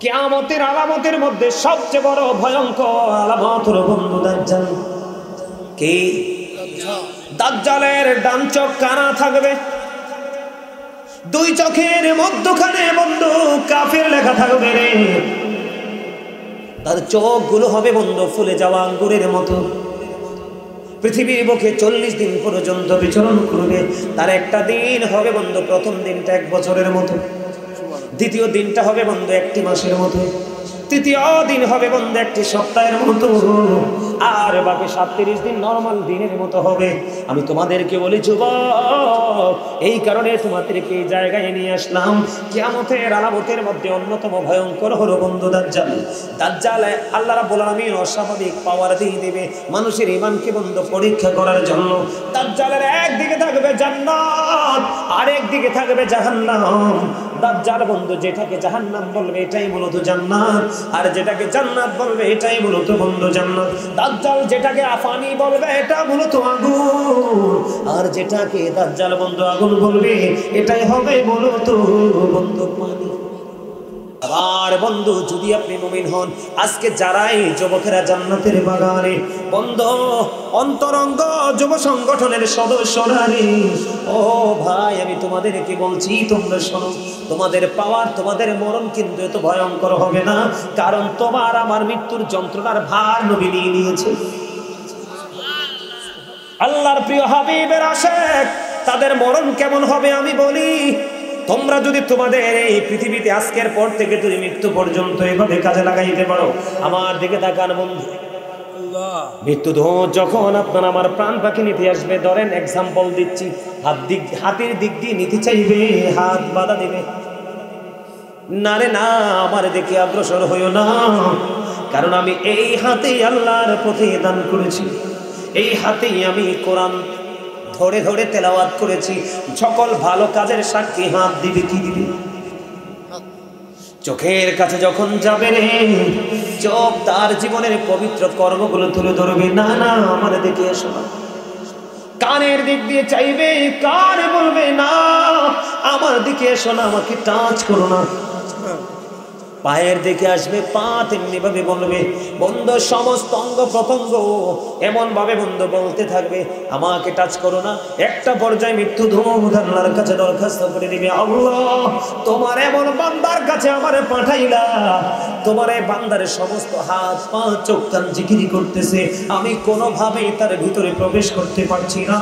কিয়ামতের আলামতের মধ্যে সবচেয়ে বড় ভয়ঙ্কর আলামত হলো বন্ধু দাজ্জাল। কি? দাজ্জালের ডান চোখ কানা থাকবে, দুই চোখের মধ্যখানে বন্ধু কাফের লেখা থাকবে রে। তার চোখগুলো হবে বন্ধু ফুলে যাওয়া আঙ্গুরের মতো। পৃথিবীর বুকে 40 দিন পর্যন্ত বিচরণ করবে। তার একটা দিন হবে বন্ধু, প্রথম দিনটা 1 বছরের মতো, দ্বিতীয় দিনটা হবে বন্ধু 1টি মাসের মতো, তৃতীয় দিন হবে বন্ধু 1টি সপ্তাহের মতো, আর বাকি 37 দিন নরমাল দিনের মতো হবে। আমি তোমাদেরকে বলি যুবক, এই কারণে তোমাদেরকে এই জায়গায় নিয়ে আসলাম। কিয়ামতের আলামতের মধ্যে অন্যতম ভয়ঙ্কর হলো বন্ধু দাজ্জাল। দাজ্জাল আল্লাহ রাব্বুল আলামিন অস্বাভাবিক পাওয়ার দিয়ে দেবে মানুষের ঈমানকে বন্ধু পরীক্ষা করার জন্য। দাজ্জালের একদিকে থাকবে জান্নাত, আর একদিকে থাকবে জাহান্নাম। দাজ্জাল বন্ধু যেটাকে জাহান্নাম বলবে এটাই মূলত জান্নাত, আর যেটাকে জান্নাত বলবে এটাই মূলত বন্ধু জান্নাত। দাজ্জাল যেটাকে আফানি বলবে এটা মূলত আগুন, আর যেটাকে দাজ্জাল বন্ধু আগুন বলবে এটাই হবে মূলত বন্ধু পানি। আর বন্ধু যদি আপনি মুমিন হন, আজকে যারাই যুবকেরা জান্নাতের বাগানে বন্ধু অন্তরঙ্গ যুব সংগঠনের সদস্যরা রে, ও ভাই আমি তোমাদেরকে বলছি তোমরা শোনো, তোমাদের পাওয়ার তোমাদের মরণ কিন্তু এত ভয়ঙ্কর হবে না, কারণ তোমার আমার মৃত্যুর যন্ত্রণার ভার নবী নিয়ে নিয়েছে। আল্লাহর প্রিয় হাবিবের আশিক তাদের মরণ কেমন হবে আমি বলি। তোমরা যদি তোমাদের এই পৃথিবীতে আজকের পর থেকে তুমি মৃত্যু পর্যন্ত এভাবে কাজে লাগাইতে পারো, আমার দিকে তাকান বন্ধু। মৃত্যু যখন আপনার আমার প্রাণ পাখি নিতে আসবে, ধরেন এক্সাম্পল দিচ্ছি, হাতের দিক দিয়ে নিতে চাইবে, হাত বাধা দিবে, না রে না আমার দিকে অগ্রসর হইও না, কারণ আমি এই হাতেই আল্লাহর পথে দান করেছি, এই হাতেই আমি কোরআন ধরে ধরে তেলাওয়াত করেছি। সকল ভালো কাজের সাক্ষী হাত দিবে, কি দিবে? চোখের কাছে যখন যাবে রে, চোখ তার জীবনের পবিত্র কর্মগুলো তুলে ধরবে, না না আমার দিকে এসো না। কানের দিক দিয়ে চাইবে, কান বলবে না আমার দিকে এসো না, আমাকে টাচ করো না। পায়ের দিকে আসবে, পা তেমনি ভাবে বলবে। বন্ধু সমস্ত অঙ্গ প্রত্যঙ্গ এমন ভাবে বন্ধু বলতে থাকবে আমাকে টাচ করো না। একটা পর্যায়ে মৃত্যু আল্লাহর কাছে দরখাস্ত করে দিবে, আল্লাহ তোমার এমন বান্দার কাছে আমারে পাঠাইলা, তোমার এই বান্দারের সমস্ত হাত পা চোখ কান জিকিরি করতেছে, আমি কোনোভাবেই তার ভিতরে প্রবেশ করতে পারছি না,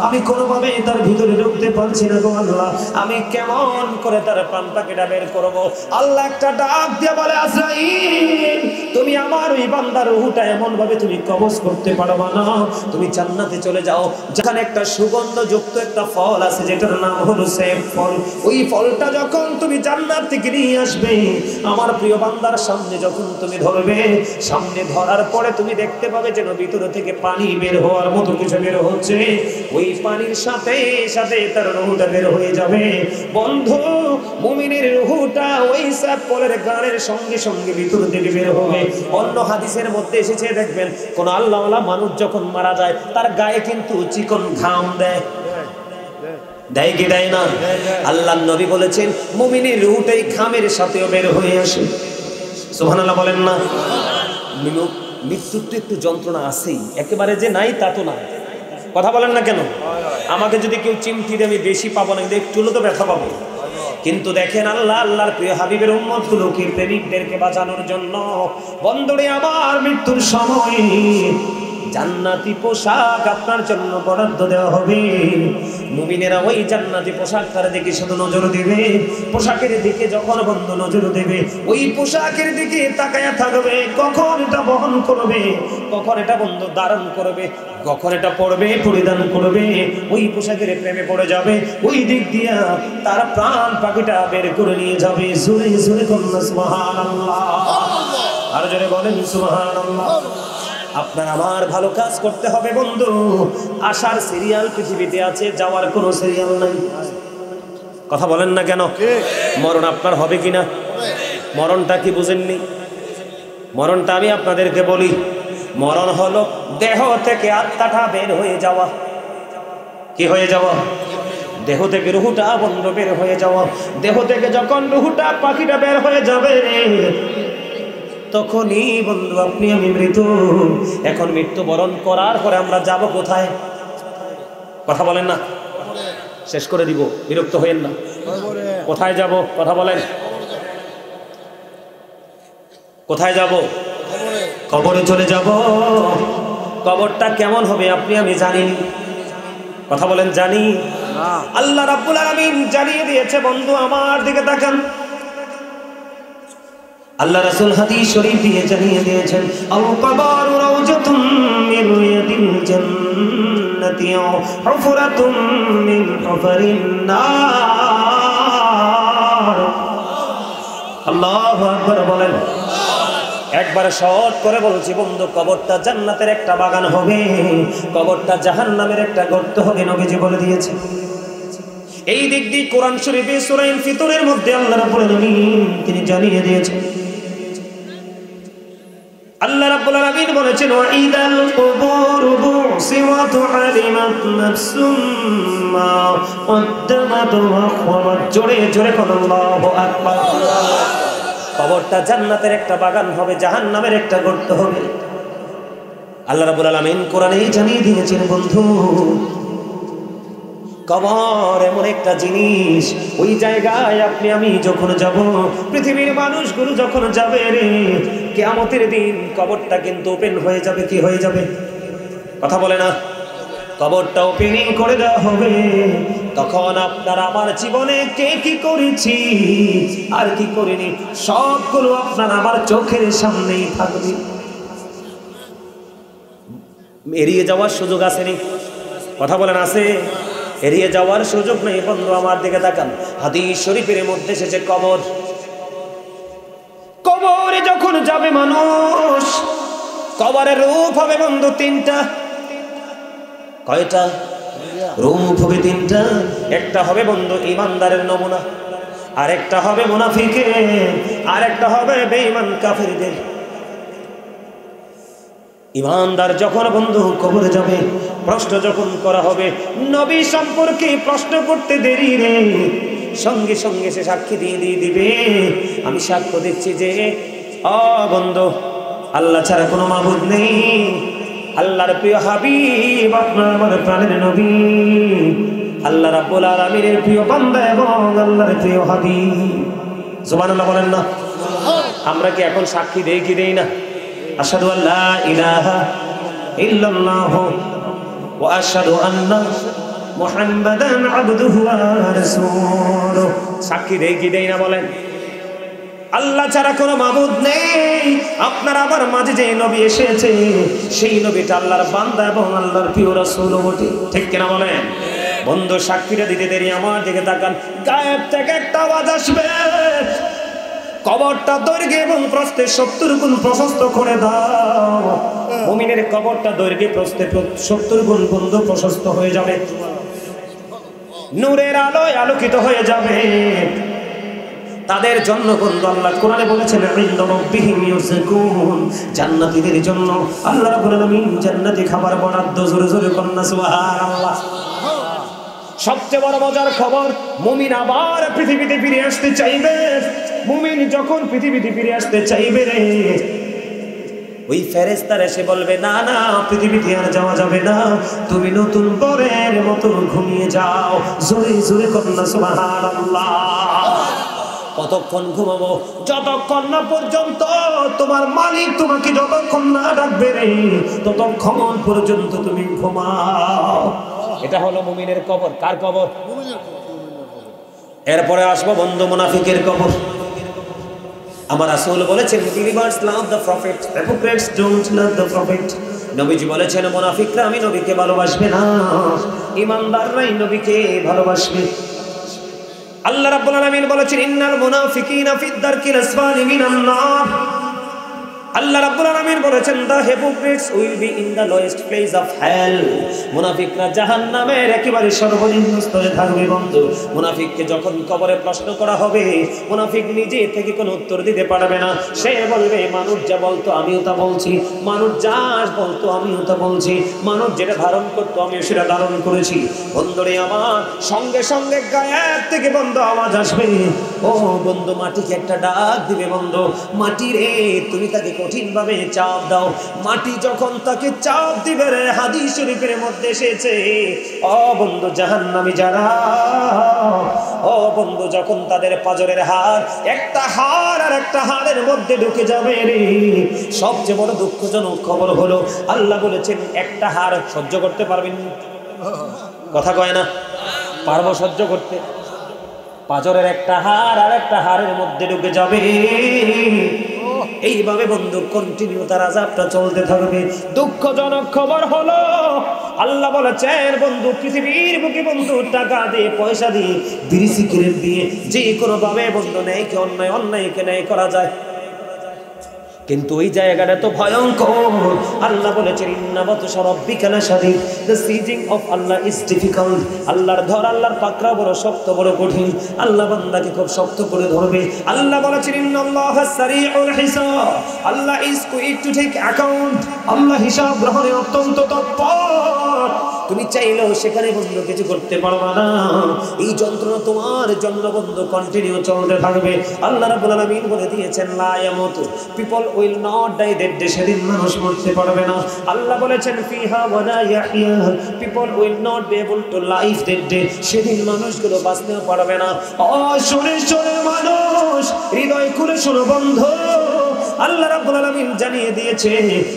আমি কোনোভাবেই তার ভিতরে ঢুকতে পারছি না গো আল্লাহ, আমি কেমন করে তার প্রাণটাকে বের করবো? আল্লাহ একটা ডাক দিয়ে বলে, আজরাইল তুমি আমার ওই বান্দার রূহটা এমন ভাবে তুমি কবজ করতে পারবা না, তুমি জান্নাতে চলে যাও, যেখানে একটা সুগন্ধযুক্ত একটা ফল আছে যেটার নাম হলো সেম ফল। ওই ফলটা যখন তুমি জান্নাত থেকে নিয়ে আসবে, আমার প্রিয় বান্দার সামনে যখন তুমি ধরবে, সামনে ধরার পরে তুমি দেখতে পাবে যেন ভিতর থেকে পানি বের হওয়ার মতো কিছু বের হচ্ছে, ওই পানির সাথে সাথে তার রূহটা বের হয়ে যাবে। বন্ধু মুমিনের রূহটা ওই সাত ফলের গানের সঙ্গে সঙ্গে ভিতর থেকে বের হবে। অন্য হাদিসের মধ্যে এসেছে দেখবেন, কোন আল্লাহওয়ালা মানুষ যখন মারা যায় তার গায়ে কিন্তু চিকন ঘাম দেয়, দেয় কি দেয় না? আল্লাহর নবী বলেছেন মুমিনের রূহটাই ঘামের সাথেও বের হয়ে আসে। সুবহানাল্লাহ বলেন না? মৃত্যুর তো একটু যন্ত্রণা আছেই, একেবারে যে নাই তা তো না। কথা বলেন না কেন? আমাকে যদি কেউ চিমটি দিয়ে আমি বেশি পাবো না, কিন্তু একটু তো ব্যথা পাবো। কিন্তু দেখেন আল্লাহ আল্লাহর প্রিয় হাবিবের উম্মতগুলোকে প্রেমিকদেরকে বাঁচানোর জন্য বন্ধুরে আমার মৃত্যুর সময় জান্নাতি পোশাক আপনার জন্য বরাদ্দ দেওয়া হবে। মুমিনেরা ওই জান্নাতি পোশাকটার দিকে শুধু নজর দেবে, পোশাকের দিকে যখন বন্ধু নজর দেবে, ওই পোশাকের দিকে তাকায়া থাকবে, কখন এটা বহন করবে, কখন এটা বন্ধু ধারণ করবে, কখন এটা পড়বে পরিধান করবে, ওই পোশাকের প্রেমে পড়ে যাবে, ওই দিক দিয়া তার প্রাণ পাখিটা বের করে নিয়ে যাবে। জোরে জোরে কন্যা সুবহানাল্লাহ, আর জোরে বলেন সুবহানাল্লাহ। আপনার আমার ভালো কাজ করতে হবে বন্ধু। আসার সিরিয়াল পৃথিবীতে আছে, যাওয়ার কোনো সিরিয়াল নাই। কথা বলেন না কেন? মরণ আপনার হবে কিনা? মরণটা কি বুঝেননি? মরণটা আমি আপনাদেরকে বলি, মরণ হলো দেহ থেকে আত্মাটা বের হয়ে যাওয়া। কি হয়ে যাওয়া? দেহ থেকে রুহুটা বন্ধ বের হয়ে যাওয়া। দেহ থেকে যখন রুহুটা পাখিটা বের হয়ে যাবে রে, তখনই বন্ধু আপনি আমি মৃত। এখন মৃত্যুবরণ করার পরে আমরা যাব কোথায়? কথা বলেন না, শেষ করে দিব, বিরক্ত হইেন না। কোথায় যাব? কথা বলেন, কোথায় যাব? কবরে চলে যাব। কবরটা কেমন হবে আপনি আমি জানি? কথা বলেন, জানি? আল্লাহ রাব্বুল আলামিন জানিয়ে দিয়েছে। বন্ধু আমার দিকে তাকান, আল্লাহ রাসূল হাদিস শরীফ দিয়ে জানিয়ে দিয়েছেন, আল কবরু রাউজাতুম মিন রিয়াদিল জান্নাতি হুফরাতুম মিন হুফারিন নার। আল্লাহু আকবার বলেন। একবার শর্ট করে বলছি বন্ধু, কবরটা জান্নাতের একটা বাগান হবে, কবরটা জাহান্নামের একটা গর্ত হবে, নবীজি বলে দিয়েছে। এই দিক দিয়ে কোরআন শরীফে সূরা ফিতরের মধ্যে আল্লাহ রাব্বুল আলামিন তিনি জানিয়ে দিয়েছেন। আল্লাহ রাব্বুল আলামিন বলেছেন, ওয়াইদাল কুবুরু বুসিরাত আলিমাত নাফসুম মা কদ্দামাত ওয়া আখরাত। জোরে জোরে বলুন আল্লাহু আকবার। কবরটা জান্নাতের একটা বাগান হবে, জাহান্নামের একটা গর্ত হবে। আল্লাহ রাব্বুল আলামিন কোরআনে জানিয়ে দিয়েছেন বন্ধু, কবর এমন একটা জিনিস, ওই জায়গায় আপনি আমি যখন যাব, পৃথিবীর মানুষগুলো যখন যাবে রে, কিয়ামতের দিন কবরটা কিন্তু ওপেন হয়ে যাবে। কি হয়ে যাবে? কথা বলে না, কবরটা ওপেনিং করে দেওয়া হবে। তখন আপনার আমার জীবনে কে কি করেছি আর কি করিনি সবগুলো আপনার আমার চোখের সামনেই থাকবে। এড়িয়ে যাওয়ার সুযোগ আসেনি? কথা বলেন, আছে? এড়িয়ে যাওয়ার সুযোগ নেই। বন্ধু আমার দিকে তাকান, হাদিস শরীফের মধ্যে এসেছে কবর, কবরে যখন যাবে মানুষ, কবরের রূপ হবে বন্ধু তিনটা। কয়টা রূপ হবে? তিনটা। একটা হবে বন্ধু ঈমানদারের নমুনা, আরেকটা হবে মুনাফিকের, আরেকটা হবে বেঈমান কাফেরদের। ঈমানদার যখন বন্ধু কবরে যাবে, প্রশ্ন যখন করা হবে, নবী সম্পর্কে প্রশ্ন করতে দেরি রে, সঙ্গে সঙ্গে সে সাক্ষী দিয়ে দিবে, আমি সাক্ষ্য দিচ্ছি যে বন্ধু আল্লাহ ছাড়া কোনো মাবুদ নেই, আল্লাহর প্রিয় হাবিব আপনার আমার প্রাণের নবী, আল্লাহ রাব্বুল আলামিনের প্রিয় বান্দা এবং আল্লাহর প্রিয় হাবিব। সুবহানাল্লাহ বলেন না? আমরা কি এখন সাক্ষী দেই কি দেই না? আশহাদু আল্লা ইলাহা ইল্লাল্লাহ ওয়া আশহাদু আন্না মুহাম্মাদান আবদুহু ওয়া রাসূলুহু। সাক্ষী দেই কি দেই না বলেন? আল্লাহ ছাড়া কোনো মাবুদ নেই। আপনার আমার মাঝে যে নবী এসেছে, সেই নবীটা আল্লাহর বান্দা এবং আল্লাহর প্রিয় রাসূল বটে। ঠিক কিনা বলেন? বন্ধু সাক্ষীটা দিতে দেরি, আমার দিকে তাকান, গায়েব থেকে একটা আওয়াজ আসবে, কবরটা দৈর্ঘ্যে এবং প্রস্থে 70 গুণ প্রশস্ত করে দাও। মুমিনের কবরটা দৈর্ঘ্যে প্রস্থে 70 গুণ বন্ধু প্রশস্ত হয়ে যাবে, নূরের আলোয় আলোকিত হয়ে যাবে। তাদের জন্য বন্ধু আল্লাহ কোরআনে বলেছেন, ইনদা রাব্বিহিম ইউযকুন, জান্নাতীদের জন্য আল্লাহ রাব্বুল আলামিন জান্নাতি খাবার বরাদ্দ। জোরে জোরে কন্না সুবহানাল্লাহ। সবচেয়ে বড় মজার খবর, মুমিন আবার পৃথিবীতে ফিরে আসতে চাইবে। মুমিন যখন পৃথিবীতে ফিরে আসতে চাইবে রে, ওই ফেরেশতারা এসে বলবে, না না, পৃথিবীতে আর যাওয়া যাবে না, তুমি নতুন পরের মতো ঘুমিয়ে যাও। জোরে জোরে কন্না সুবহানাল্লাহ। কতক্ষণ ঘুমাবো? যতক্ষণ না পর্যন্ত তোমার মালিক তোমাকে যতক্ষণ না ডাকবে রে, ততক্ষণ পর্যন্ত তুমি ঘুমাও। এটা হলো মুমিনের কবর। কার কবর? এরপরে আসবো বন্ধু মুনাফিকের কবর। আমার রাসূল বলেছেন, believers love the prophet, hypocrites don't love the prophet। নবীজি বলেছেন, মুনাফিকরা আমি নবীকে ভালোবাসবে না, ঈমানদাররাই নবীকে ভালোবাসবে। আল্লাহ রাব্বুল আলামিন বলেছেন, ইন্নাল মুনাফিকিনা ফিদ দারকিল আসফালি মিনান নার। আল্লাহ রাব্বুল আলামিন বলেছেন the hypocrites will be in the lowest place of hell মুনাফিকরা জাহান্নামের একেবারে সর্বনিম্ন স্তরে থাকবে বন্ধু মুনাফিককে যখন কবরে প্রশ্ন করা হবে মুনাফিক নিজে থেকে কোনো উত্তর দিতে পারবে না সে বলবে মানুষ যা বলতো আমিও তা বলছি মানুষ যা বলতো আমিও তা বলছি মানুষ যেটা ধারণ করতো আমিও সেটা ধারণ করেছি বন্ধুরে আমার সঙ্গে সঙ্গে গায়ের থেকে বন্ধু আওয়াজ আসবে ও বন্ধু মাটিকে একটা ডাক দিবে বন্ধু মাটি রে তুমি তাকে কঠিন ভাবে চাপ দাও মাটি যখন তাকে চাপ দিবে রে হাদিস শরীফের মধ্যে এসেছে ও বন্ধু জাহান্নামী যারা ও বন্ধু যখন তাদের পাজরের হাড় একটা হাড় আর একটা হাড়ের মধ্যে ঢুকে যাবে রে সবচেয়ে বড় দুঃখজনক খবর হলো আল্লাহ বলেছেন একটা হাড় সহ্য করতে পারবেন কথা কয় না পারবো সহ্য করতে পাজরের একটা হাড় আর একটা হাড়ের মধ্যে ঢুকে যাবে এইভাবে বন্ধু কন্টিনিউ তার আযাবটা চলতে থাকবে দুঃখজনক খবর হলো আল্লাহ বলেছেন বন্ধু পৃথিবীর বুকে বন্ধু টাকা দিয়ে পয়সা দিয়ে বিড়ি সিগারেট দিয়ে যে কোনো ভাবে বন্ধু ন্যায়কে অন্যায় অন্যায়কে ন্যায় করা যায় কিন্তু ওই জায়গাটা তো ভয়ঙ্কর আল্লাহ বলেছেন ইন্না বাতশা রাব্বিকা লাশাদীদ the seizing of Allah is difficult আল্লাহর ধর আল্লাহর পাকড়া বড় শক্ত বড় কঠিন আল্লাহ বান্দাকে খুব শক্ত করে ধরবে আল্লাহ বলেছেন ইন্নাল্লাহা সারিউল হিসাব Allah is quick to take account আল্লাহ হিসাব গ্রহণে অত্যন্ত তৎপর তুমি চাইলেও সেখানে বন্ধু কিছু করতে পারবে না এই যন্ত্রণা তোমার জন্য বন্ধু কন্টিনিউ চলতে থাকবে আল্লাহ রাব্বুল আলামিন বলে দিয়েছেন লা ইয়ামুতু people will not die that day সেদিন মানুষ মরতে পারবে না আল্লাহ বলেছেন ফিহা ওয়ালা ইয়াহইয়া people will not be able to live that day সেদিন মানুষগুলো বাঁচতেও পারবে না ও শুনে শুনে মানুষ হৃদয় খুলে শোনো বন্ধু আল্লাহ রাব্বুল আলামিন জানিয়ে দিয়েছে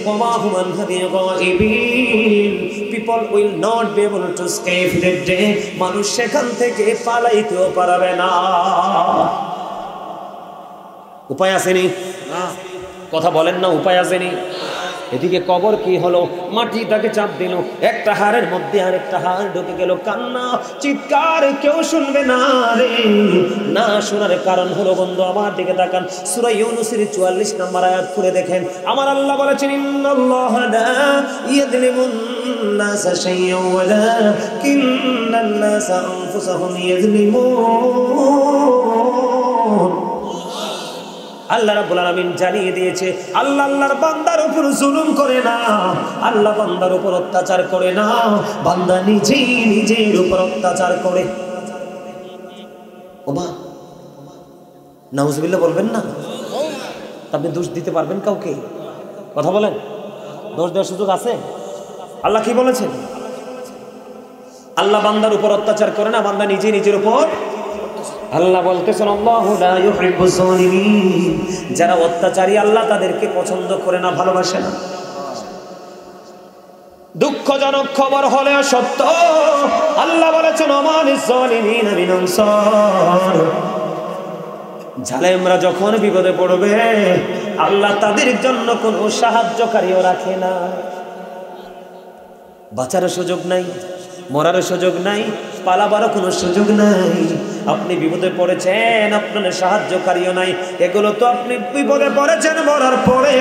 ওমা human গায়বিন people will not be able to escape that day মানুষ সেখান থেকে পালাইতেও পারবে না উপায় আসেনি না কথা বলেন না উপায় আসেনি এদিকে কবর কি হলো মাটি তাকে চাপ দিল একটা হাড়ের মধ্যে আর একটা হাড় ঢুকে গেল কান্না চিৎকার কেউ শুনবে না রে না শোনার কারণ হলো বন্ধু আমার দিকে তাকান সূরা ইউনূসের 44 নম্বর আয়াত খুলে দেখেন আমার আল্লাহ বলেছেন ইন্নাল্লাহা লা ইয়াযলিমুন নাসা শাইয়্যান ওয়ালাকিন্নান নাসা আনফুসাহুম ইয়াযলিমুন আল্লাহ রাব্বুল আলামিন জানিয়ে দিয়েছে আল্লাহ আল্লাহর বান্দার উপর জুলুম করে না আল্লাহ বান্দার উপর অত্যাচার করে না বান্দা নিজেই নিজের উপর অত্যাচার করে ওমা নাউজুবিল্লাহ বলবেন না আপনি দোষ দিতে পারবেন কাউকে কথা বলেন দোষ দেওয়ার সুযোগ আছে আল্লাহ কি বলেছেন আল্লাহ বান্দার উপর অত্যাচার করে না বান্দা নিজে নিজের উপর আল্লাহ বলতেছেন আল্লাহু লা ইউহিব্বুজ জালিমিন যারা অত্যাচারী আল্লাহ তাদেরকে পছন্দ করে না ভালোবাসে না দুঃখজনক খবর হলে সত্য আল্লাহ বলেছেন আমানিজ জালিমিন মিন আনসার জালেমরা যখন বিপদে পড়বে আল্লাহ তাদের জন্য কোনো সাহায্যকারীও রাখে না বাঁচার সুযোগ নাই মরার সুযোগ নাই পালাবারও কোনো সুযোগ নাই আপনি বিপদে পড়েছেন আপনার সাহায্যকারীও নাই এগুলো তো আপনি বিপদে পড়েছেন মরার পরে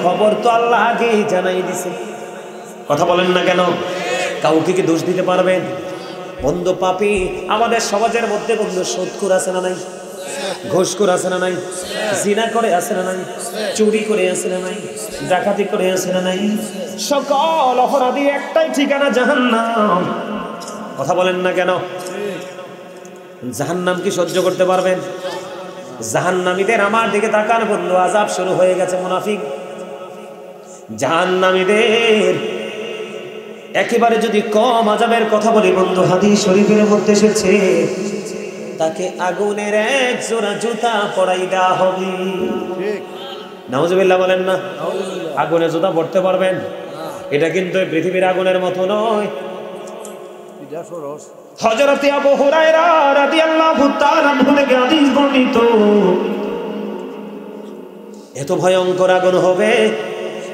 খবর তো আল্লাহ আগেই জানাই দিছে কথা বলেন না কেন কাউকে কি দোষ দিতে পারবেন বন্ধু পাপী আমাদের সমাজের মধ্যে বন্ধু সুদখোর আছে না নাই ঘুষখোর আছে না নাই জিনা করে আছে না নাই চুরি করে আছে না নাই ডাকাতি করে আছে না নাই সকল অপরাধী একটাই ঠিকানা জাহান্নাম কথা বলেন না কেন জাহান্নাম কি সহ্য করতে পারবেন জাহান্নামীদের আমার দিকে তাকান বন্ধু আযাব শুরু হয়ে গেছে মুনাফিক জাহান্নামীদের একেবারে যদি কম আযাবের কথা বলি বন্ধু হাদিস শরীফের মধ্যে এসেছে তাকে আগুনের এক জোড়া জুতা পরাই দেওয়া হবে ঠিক নাউজুবিল্লাহ বলেন না আগুনে জুতা পরতে পারবেন এটা কিন্তু পৃথিবীর আগুনের মতো নয় এটা সরস হযরত আবু হুরায়রা রাদিয়াল্লাহু তাআলা আনহু থেকে হাদিস বর্ণিত এত ভয়ঙ্কর আগুন হবে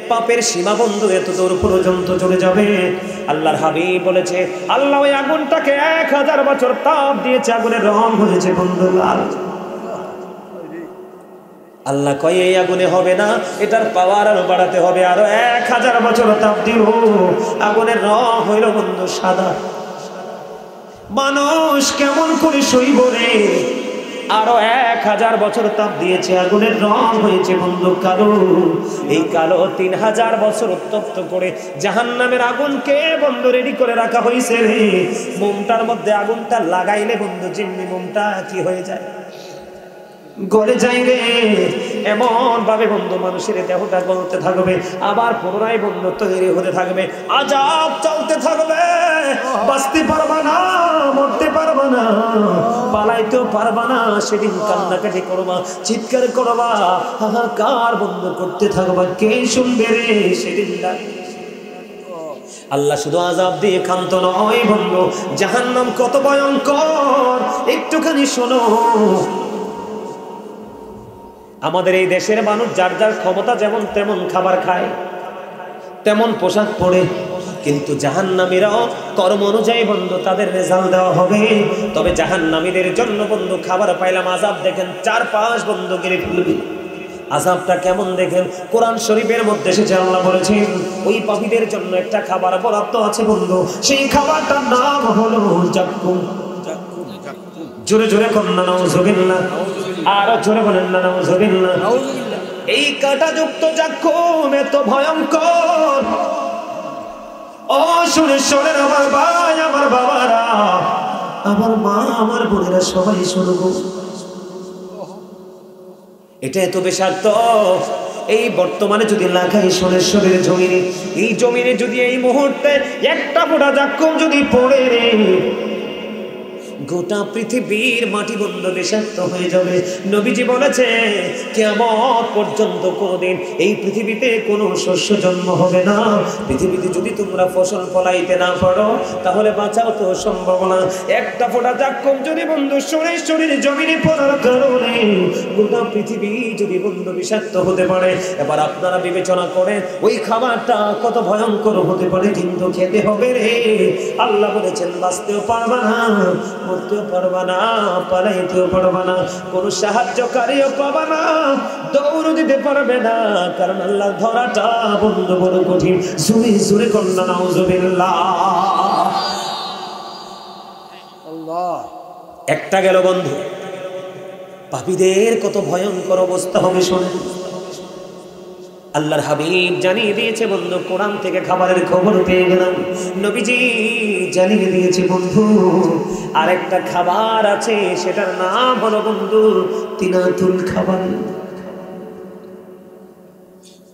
পাপের সীমা বন্ধু এত দূর পর্যন্ত চলে যাবে আল্লাহর হাবিব বলেছে আল্লাহ ওই আগুনটাকে 1000 বছর তাপ দিয়েছে আগুনের রং হয়েছে বন্ধু লাল আল্লাহ কয় এই আগুনে হবে না, এটার পাওয়ার আরো বাড়াতে হবে, আরো 1000 বছর তাপ দিব। আগুনের রং হইল বন্ধু সাদা। মানুষ কেমন করে সইব রে? আরো 1000 বছর তাপ দিয়েছে, আগুনের রং হয়েছে বন্ধু কালো। এই কালো 3000 বছর উত্তপ্ত করে জাহান্নামের আগুনকে বন্ধু রেডি করে রাখা হয়েছে রে। মোমটার মধ্যে আগুনটা লাগাইলে বন্ধু যেমনি মোমটা কি হয়ে যায়, গলে যায় রে। এমন ভাবে বন্ধু মানুষের দেহটা গলতে থাকবে, আবার পুনরায় বন্ধু তৈরি হতে থাকবে, আযাব চলতে থাকবে। বাঁচতে পারবা না, মরতে পারবা না, পালাইতেও পারবা না। সেদিন কান্নাকাটি করবা, চিৎকার করবা, হাহাকার বন্ধ করতে থাকবা, কে শুনবে রে সেদিন? আল্লাহ শুধু আযাব দিয়ে ক্ষান্ত নয় বন্ধু, জাহান্নাম কত ভয়ঙ্কর একটুখানি শোনো। আমাদের এই দেশের মানুষ যার যার ক্ষমতা যেমন তেমন খাবার খায়, তেমন পোশাক পরে, কিন্তু জাহান্নামীরাও কর্ম অনুযায়ী বন্ধু তাদের রেজাল্ট দেওয়া হবে। তবে জাহান্নামীদের জন্য বন্ধু খাবার পাইলাম, আযাব দেখেন 4-5 বন্ধু গিরে ফেলবে। আযাবটা কেমন দেখেন, কোরআন শরীফের মধ্যে এসেছে, আল্লাহ বলেছেন ওই পাপীদের জন্য একটা খাবার বরাদ্দ আছে বন্ধু, সেই খাবারটার নাম হলো জাক্কুম। জোরে জোরে কন্যা নাউজুবিল্লাহ, আরো জোরে বলেন না নাউজুবিল্লাহ। এই কাঁটাযুক্ত জাক্কুম এত ভয়ঙ্কর। ও শুনে শোনেন আমার ভাই, আমার বাবারা, আমার মা, আমার বোনেরা, সবাই শুনবো। এটা এত বিষাক্ত। এই বর্তমানে যদি লাগাই সোনের শরীরে জমিনে, এই জমিনে যদি এই মুহূর্তে একটা ফোঁটা জাক্কুম যদি পড়ে রে, গোটা পৃথিবীর মাটি বন্ধ বিষাক্ত হয়ে যাবে। নবীজি বলেছে কিয়ামত পর্যন্ত কোনদিন এই পৃথিবীতে কোনো শস্য জন্ম হবে না। পৃথিবীতে যদি তোমরা ফসল ফলাইতে না পারো তাহলে বাঁচাও তো সম্ভব না। একটা ফোঁটা জাক্কুম যদি বন্ধু শরীরে জমিনে পড়ার কারণে গোটা পৃথিবী যদি বন্ধু বিষাক্ত হতে পারে, এবার আপনারা বিবেচনা করেন ওই খাবারটা কত ভয়ঙ্কর হতে পারে। কিন্তু খেতে হবে রে। আল্লাহ বলেছেন বাঁচতেও পারবা না, মরতেও পারবা না, পালাইতেও পারবা না, কোনো সাহায্যকারীও পাবা না, দৌড় দিতে পারবে না, কারণ আল্লাহ ধরাটা বন্ধ বড় কঠিন। জোরে জোরে কন্যা নাউজুবিল্লাহ। একটা গেল বন্ধু, পাপীদের কত ভয়ঙ্কর অবস্থা হবে শোনেন। আল্লাহর হাবিব জানিয়ে দিয়েছে বন্ধু, কোরআন থেকে খাবারের খবর পেয়ে গেলাম, নবীজি জানিয়ে দিয়েছে বন্ধু আরেকটা খাবার আছে, সেটার নাম হলো বন্ধু তিনাতুল খাবার।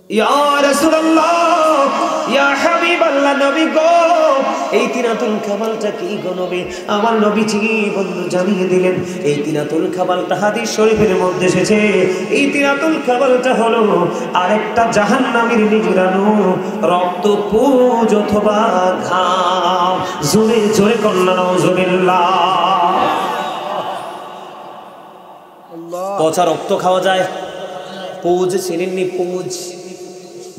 ইয়া রাসূলুল্লাহ, ইয়া হাবিবাল্লাহ, নবী গো, এই তিনাতুল খাবারটা কি গো নবী? আমার নবীজি বন্ধু জানিয়ে দিলেন এই তিনাতুল খাবারটা হাদিস শরীফের মধ্যে এসেছে। এই তিনাতুল খাবারটা হলো আরেকটা জাহান্নামীর নিগড়ানো রক্ত, পুজ অথবা ঘাম। জোরে জোরে কন্যা নাউজুবিল্লাহ। পচা রক্ত খাওয়া যায়? পুজ চিনেননি? পুজ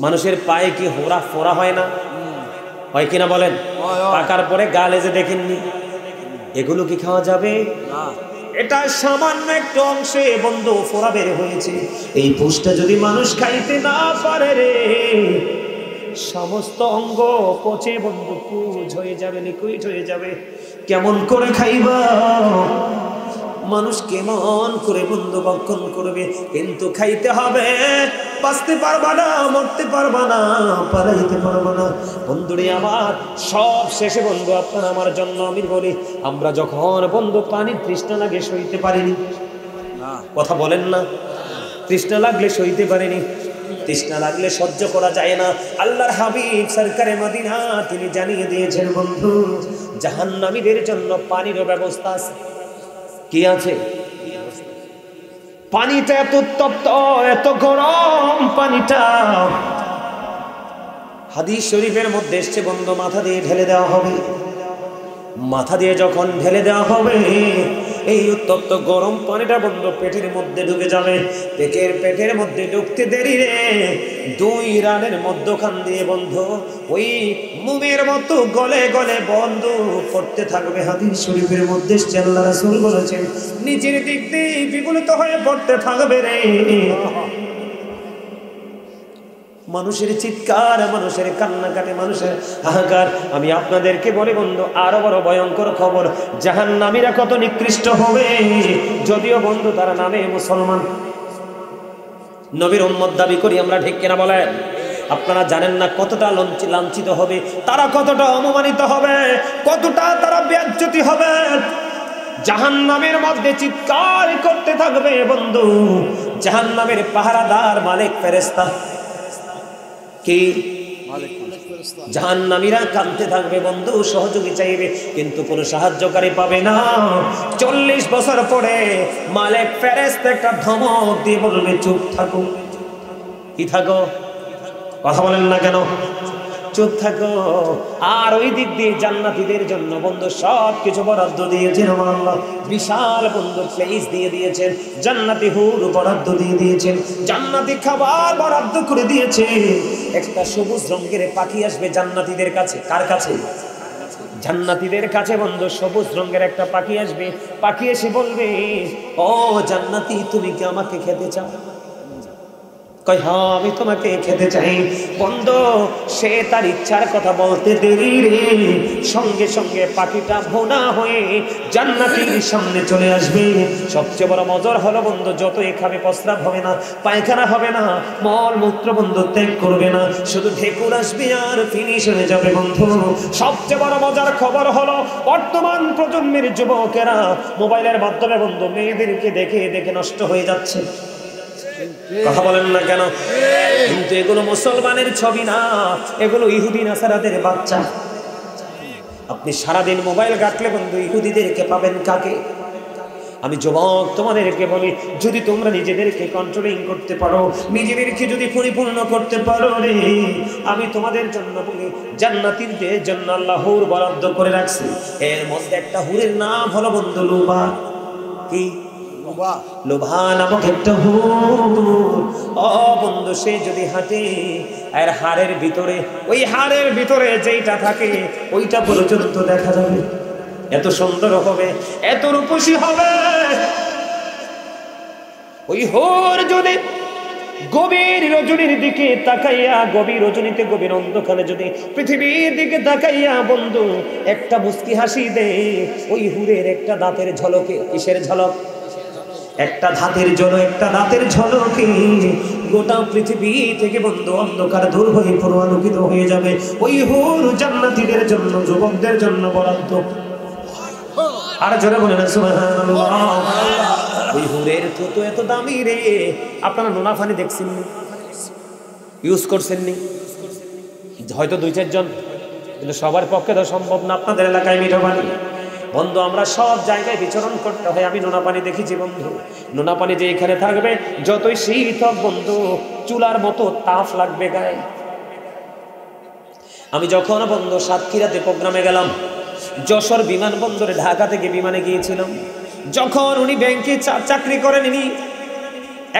মানুষের পায়ে কি হোরা ফোরা হয় না? হয় কিনা বলেন? পাকার পরে গালে যে দেখেননি, এগুলো কি খাওয়া যাবে? এটা সামান্য একটু অংশে বন্ধু ফোরা বের হয়েছে। এই পুষ্টা যদি মানুষ খাইতে না পারে রে, সমস্ত অঙ্গ পচে বন্ধু পুজ হয়ে যাবে, লিকুইড হয়ে যাবে। কেমন করে খাইবা? মানুষ কেমন করে বন্ধু ভক্ষণ করবে? কিন্তু খাইতে হবে। বাঁচতে পারবা না, মরতে পারবা না, পালাইতে পারবা না। বন্ধুরে আমার, সব শেষে বন্ধু আপনার আমার জন্য আমি বলি, আমরা যখন বন্ধু পানির তৃষ্ণা লাগে সইতে পারিনি, কথা বলেন না? তৃষ্ণা লাগলে সইতে পারিনি, তৃষ্ণা লাগলে সহ্য করা যায় না। আল্লাহর হাবিব সরকারে মদিনা তিনি জানিয়ে দিয়েছেন বন্ধু, জাহান্নামীদের জন্য পানিরও ব্যবস্থা আছে। কি আছে? পানিটা এত উত্তপ্ত, এত গরম পানিটা, হাদিস শরীফের মধ্যে এসছে বন্ধু, মাথা দিয়ে ঢেলে দেওয়া হবে। মাথা দিয়ে যখন ঢেলে দেওয়া হবে এই উত্তপ্ত গরম পানিটা বন্ধু পেটের মধ্যে ঢুকে যাবে। পেটের মধ্যে ঢুকতে দেরি রে 2 রানের মধ্যখান দিয়ে বন্ধু ওই মোমের মতো গলে গলে বন্ধু পড়তে থাকবে। হাদিস শরীফের মধ্যে আল্লাহ রাসূল বলেছেন নিচের দিক দিয়ে বিগলিত হয়ে পড়তে থাকবে রে। মানুষের চিৎকার, মানুষের কান্নাকাটি, মানুষের হাহাকার। আমি আপনাদেরকে বলি বন্ধু আরো বড় ভয়ঙ্কর খবর, জাহান্নামীরা কত নিকৃষ্ট হবে। যদিও বন্ধু তারা নামে মুসলমান, নবীর উম্মত দাবি করি আমরা, ঠিক কিনা বলেন? আপনারা জানেন না কতটা লাঞ্ছিত হবে তারা, কতটা অপমানিত হবে, কতটা তারা বেইজ্জতি হবে। জাহান্নামের মধ্যে চিৎকার করতে থাকবে বন্ধু জাহান্নামের পাহারাদার মালিক ফেরেশতা। কি জাহান্নামীরা কাঁদতে থাকবে বন্ধু, সহযোগী চাইবে কিন্তু কোনো সাহায্যকারী পাবে না। 40 বছর পরে মালিক ফেরেশতা একটা ধমক দিয়ে বলবে চুপ থাকো। কি থাকো? কথা বলেন না কেন? চুপ থাকো। আর ওই দিক দিয়ে জান্নাতীদের জন্য বন্ধু সব কিছু বরাদ্দ দিয়েছেন আমার আল্লাহ। বিশাল বন্ধু প্লেস দিয়ে দিয়েছেন, জান্নাতি হুর বরাদ্দ দিয়ে দিয়েছেন, জান্নাতি খাবার বরাদ্দ করে দিয়েছে। একটা সবুজ রঙের পাখি আসবে জান্নাতীদের কাছে। কার কাছে? জান্নাতীদের কাছে বন্ধু সবুজ রঙের একটা পাখি আসবে। পাখি এসে বলবে ও জান্নাতি তুমি কি আমাকে খেতে চাও? কই হ্যাঁ আমি তোমাকে খেতে চাই। বন্ধু সে তার ইচ্ছার কথা বলতে দেরি রে সঙ্গে সঙ্গে পাখিটা ভোনা হয়ে জান্নাতীর সামনে চলে আসবে। সবচেয়ে বড় মজার হলো বন্ধু যতই খাবে প্রস্রাব হবে না, পায়খানা হবে না, মল মূত্র বন্ধু ত্যাগ করবে না, শুধু ঢেকুর আসবে আর ফিনিশ হয়ে যাবে বন্ধু। সবচেয়ে বড় মজার খবর হলো বর্তমান প্রজন্মের যুবকেরা মোবাইলের মাধ্যমে বন্ধু মেয়েদেরকে দেখে দেখে নষ্ট হয়ে যাচ্ছে। কথা বলেন না কেন? কিন্তু এগুলো মুসলমানের ছবি না, এগুলো ইহুদি নাসারাদের বাচ্চা। আপনি সারাদিন মোবাইল ঘাটলে বন্ধু ইহুদিদেরকে পাবেন। কাকে? আমি যুবক তোমাদেরকে বলি যদি তোমরা নিজেদেরকে কন্ট্রোলিং করতে পারো, নিজেদেরকে যদি পরিপূর্ণ করতে পারো রে, আমি তোমাদের জন্য বলি জান্নাতীদের জন্য আল্লাহ হুর বরাদ্দ করে রাখছে। এর মধ্যে একটা হুরের নাম হলো বন্ধু লুবা। কি? লোভা নামক একটা হুর। ও বন্ধু সে যদি হাঁটে আর হাড়ের ভিতরে, ওই হাড়ের ভিতরে যেইটা থাকে ওইটা পর্যন্ত দেখা যাবে। এত সুন্দর হবে, এত রূপসী হবে। ওই হুর যদি গভীর রজনীর দিকে তাকাইয়া, গভীর রজনীতে গভীর অন্ধকারে যদি পৃথিবীর দিকে তাকাইয়া বন্ধু একটা মুস্কি হাসি দে, ওই হুরের একটা দাঁতের ঝলকে, কিসের ঝলক? একটা দাঁতের ঝলক, একটা দাঁতের ঝলকে গোটা পৃথিবী থেকে বন্ধু অন্ধকার দূর হয়ে পুরো আলোকিত হয়ে যাবে। ওই হুর জান্নাতীদের জন্য, যুবকদের জন্য বরাদ্দ। আর জোরে বলেন সুবহানাল্লাহ। ওই হুরের থুতু এত দামি রে, আপনারা নোনা পানি দেখছেন নি? ইউজ করছেন নি? হয়তো 2-4 জন, কিন্তু সবার পক্ষে তো সম্ভব না। আপনাদের এলাকায় মিঠা পানি বন্ধু আমরা সব জায়গায় বিচরণ করতে হয়। আমি নোনা পানি দেখেছি বন্ধু, নোনা পানি যে এখানে থাকবে যতই শীত হোক বন্ধু চুলার মতো তাপ লাগবে গায়ে। আমি যখন বন্ধু সাতক্ষীরাতে প্রোগ্রামে গেলাম, যশোর বিমানবন্দরে ঢাকা থেকে বিমানে গিয়েছিলাম, যখন উনি ব্যাংকে চাকরি করেন, উনি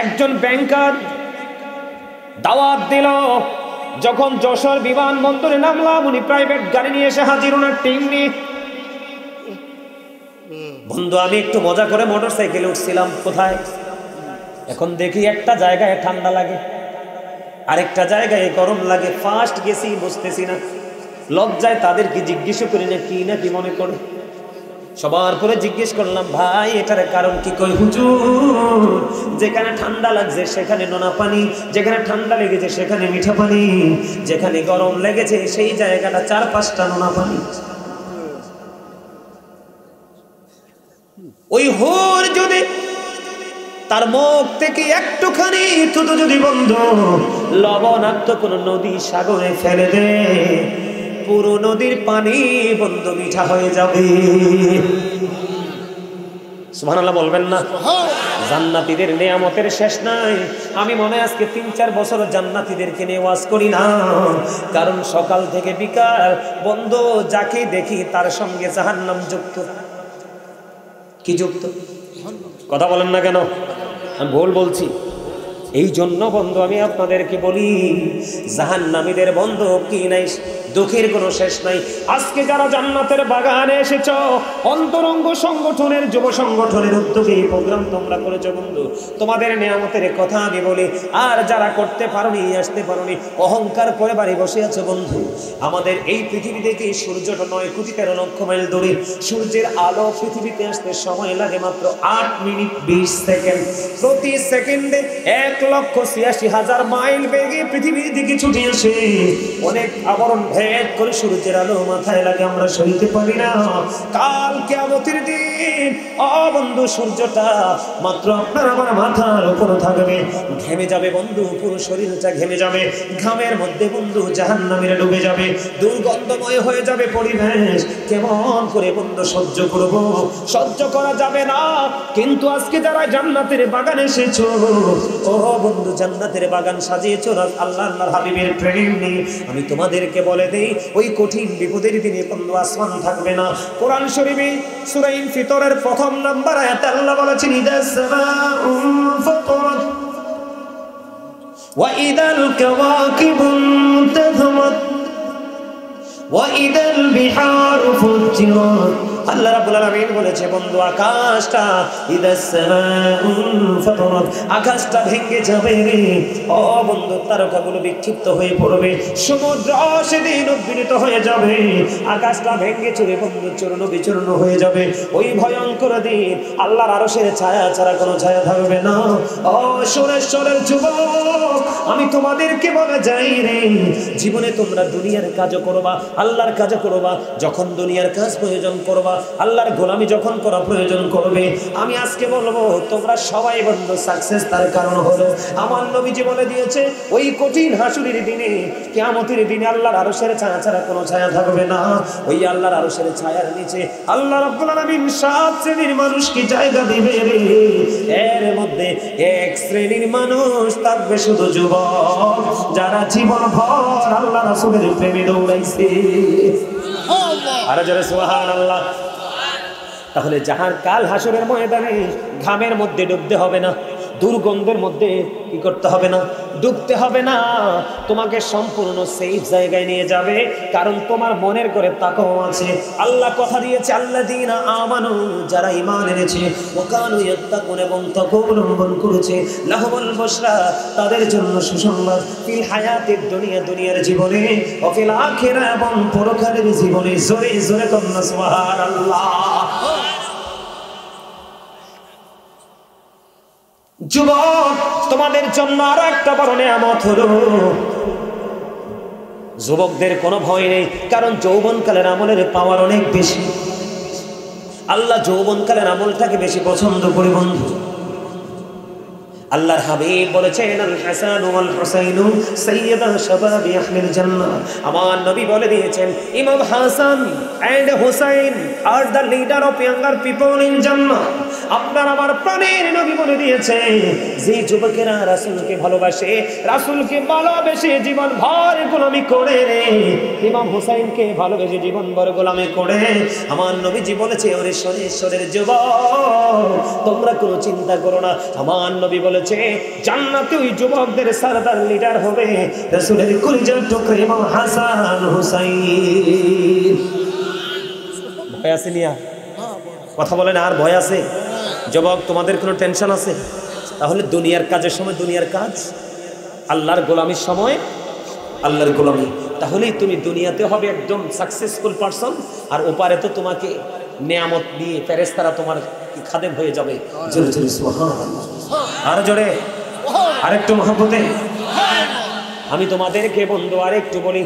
একজন ব্যাংকার দাওয়াত দিল। যখন যশোর বিমানবন্দরে নামলাম উনি প্রাইভেট গাড়ি নিয়ে এসে হাজির, ওনার টিম নিয়ে। বন্ধু আমি একটু মজা করে মোটরসাইকেলে উঠছিলাম। কোথায়? এখন দেখি একটা জায়গায় ঠান্ডা লাগে, আরেকটা জায়গায় গরম লাগে। ফার্স্ট গেছি বুঝতেছি না, লজ্জায় তাদেরকে জিজ্ঞেস করি না কি মনে করে। সবার পরে জিজ্ঞেস করলাম ভাই এটার কারণ কি? কই হুজুর যেখানে ঠান্ডা লাগছে সেখানে নোনা পানি, যেখানে ঠান্ডা লেগেছে সেখানে মিঠা পানি, যেখানে গরম লেগেছে সেই জায়গাটা 4-5টা নোনা পানি। ওই হুর যদি তার মুখ থেকে একটুখানি থুতু যদি বন্ধু লবণাক্ত কোন নদী সাগরে ফেলে দে, পুরো নদীর পানি বন্ধু মিঠা হয়ে যাবে। সুবহানাল্লাহ বলবেন না? জান্নাতীদের নিয়ামতের শেষ নাই। আমি মনে আজকে 3-4 বছর জান্নাতীদেরকে নিয়ে ওয়াজ করি না, কারণ সকাল থেকে বিকাল বন্ধু যাকে দেখি তার সঙ্গে জাহান্নাম যুক্ত। কি যুক্ত? কথা বলেন না কেন? আমি ভুল বলছি? এই জন্য বন্ধু আমি আপনাদেরকে বলি, জাহান্নামীদের বন্ধু কি নাই, দুঃখের কোনো শেষ নাই। আজকে যারা জান্নাতের বাগানে এসেছ, অন্তরঙ্গ সংগঠনের যুব সংগঠনের উদ্যোগে এই প্রোগ্রাম তোমরা করেছো বন্ধু, তোমাদের নিয়ামতের কথা আমি বলি। আর যারা করতে পারোনি, আসতে পারোনি, অহংকার করে বাড়ি বসে আছো বন্ধু, আমাদের এই পৃথিবী থেকে সূর্যটা 9 কোটি 13 লক্ষ মাইল দূরে। সূর্যের আলো পৃথিবীতে আসতে সময় লাগে মাত্র 8 মিনিট 20 সেকেন্ড। প্রতি সেকেন্ডে 1,86,000 মাইল বেগে পৃথিবীর দিকে ছুটে আসে। অনেক আবরণ ভেদ করে সূর্যের আলো মাথায় লাগে, আমরা সইতে পারি না। কাল কিয়ামতের দিন বন্ধু সূর্যটা মাত্র আপনার আমার মাথার উপর থাকবে, ঘেমে যাবে বন্ধু, পুরো শরীরটা ঘেমে যাবে। ঘামের মধ্যে বন্ধু জাহান্নামীরা ডুবে যাবে, দুর্গন্ধময় হয়ে যাবে পরিবেশ। কেমন করে বন্ধু সহ্য করব? সহ্য করা যাবে না। কিন্তু আজকে যারা জান্নাতের বাগানে এসেছো, ও বন্ধু জান্নাতের বাগান সাজিয়েছো আল্লাহর হাবিবের প্রেম নিয়ে, আমি তোমাদেরকে বলে দেই, ওই কঠিন বিপদের দিনে বন্ধু আসমান থাকবে না। কোরআন শরীফে সূরা ইনফিতরের প্রথম নাম্বার আয়াতে আল্লাহ বলেছেন, ইদাস সামাউ ফাতারাত ওয়া ইদাল কাওয়াকিবু ইনতাসামাত ওয়া ইদাল বিহারু ফুজ্জিরাত। আল্লাহ রাব্বুল আলামিন বলেছে বন্ধু, আকাশটা ইদাস সামাউ ফাতারাত, আকাশটা ভেঙে যাবে। ও বন্ধু তারকাগুলো বিক্ষিপ্ত হয়ে পড়বে, সমুদ্র সেদিন উদ্বিগ্ন হয়ে যাবে, আকাশটা ভেঙে চুরে বন্ধু চূর্ণ বিচূর্ণ হয়ে যাবে। ওই ভয়ঙ্কর দিন আল্লাহর আরশের ছায়া ছাড়া কোনো ছায়া থাকবে না। ও সুরেশ্বরের যুবক, আমি তোমাদেরকে বলে যাই রে, জীবনে তোমরা দুনিয়ার কাজও করবা, আল্লাহর কাজও করবা। যখন দুনিয়ার কাজ প্রয়োজন করবা, আল্লাহর গোলামি যখন করা প্রয়োজন করবে, আমি আজকে বলবো তোমরা সবাই বন্ধু সাকসেস। তার কারণ হলো আমার নবীজি বলে দিয়েছে, ওই কঠিন হাসুরের দিনে, কিয়ামতের দিনে আল্লাহর আরশের ছায়া ছাড়া কোনো ছায়া থাকবে না। ওই আল্লাহর আরশের ছায়ার নিচে আল্লাহ রাব্বুল আলামিন 7 শ্রেণীর মানুষকে জায়গা দিবে রে। এর মধ্যে এক শ্রেণীর মানুষ থাকবে শুধু যুবক, যারা জীবন ভর আল্লাহ রাসূলের প্রেমে দৌড়াইছে। আর যারা সুবহানাল্লাহ। তাহলে যাহার কাল হাসরের ময়দানে ঘামের মধ্যে ডুবতে হবে না, দুর্গন্ধের মধ্যে কি করতে হবে না, ডুবতে হবে না। তোমাকে সম্পূর্ণ সেফ জায়গায় নিয়ে যাবে, কারণ তোমার মনের করে তাকওয়া আছে। আল্লাহ কথা দিয়েছে, আল্লাযীনা আমানু, যারা ঈমান এনেছে, ওয়া কানু ইয়াত্তাকুন, এবং তাকওয়া অবলম্বন করেছে, লাহুমুল বুশরা, তাদের জন্য সুসংবাদ, ফিল হায়াতিদ দুনিয়া, দুনিয়ার জীবনে, ওয়া ফিল আখিরা, এবং পরকালের জীবনে। জোরে জোরে কন্যা সুবহানাল্লাহ। যুবক, তোমাদের জন্য আরো একটা বড় নিয়ামত হলো, যুবকদের কোনো ভয় নেই, কারণ যৌবনকালের আমলের পাওয়ার অনেক বেশি। আল্লাহ যৌবনকালের আমলটাকে বেশি পছন্দ করে বন্ধু। আল্লাহর হাবিব বলেছেন, আল হাসান ওয়াল হুসাইন সাইয়্যিদা শাবাবি আহলিল জান্নাহ। আমার নবী বলে দিয়েছেন, ইমাম Hasan and Hussain are the leader of younger people in জান্নাহ। আপনার আমার প্রাণের নবী বলে দিয়েছে, যে যুবকেরা রাসূলকে ভালোবাসে, রাসূলকে ভালোবেসে জীবন ভর গোলামি করে রে, ইমাম হুসাইনকে ভালোবেসে জীবন ভর গোলামি করে, আমার নবীজি বলেছে, ওরে শরীরের যুবক, তোমরা কোনো চিন্তা করো না। আমার নবী বলেছে, জান্নাতে ওই যুবকদের সরদার লিডার হবে রাসূলের কলিজার টুকরা ইমাম হাসান হুসাইন। ভয় আছে নিয়া? কথা বলেন, আর ভয় আছে? যুবক, তোমাদের কোনো টেনশন আছে? তাহলে দুনিয়ার কাজের সময় দুনিয়ার কাজ, আল্লাহর গোলামির সময় আল্লাহর গোলামি। তাহলেই তুমি দুনিয়াতে হবে একদম সাকসেসফুল পারসন, আর ওপারে তো তোমাকে নিয়ামত দিয়ে ফেরেশতারা তোমার খাদেম হয়ে যাবে। জোরে জোরে সুবহানাল্লাহ। আর জোরে, আরেকটু মহব্বতে। আমি তোমাদেরকে বন্ধু আরেকটু বলি,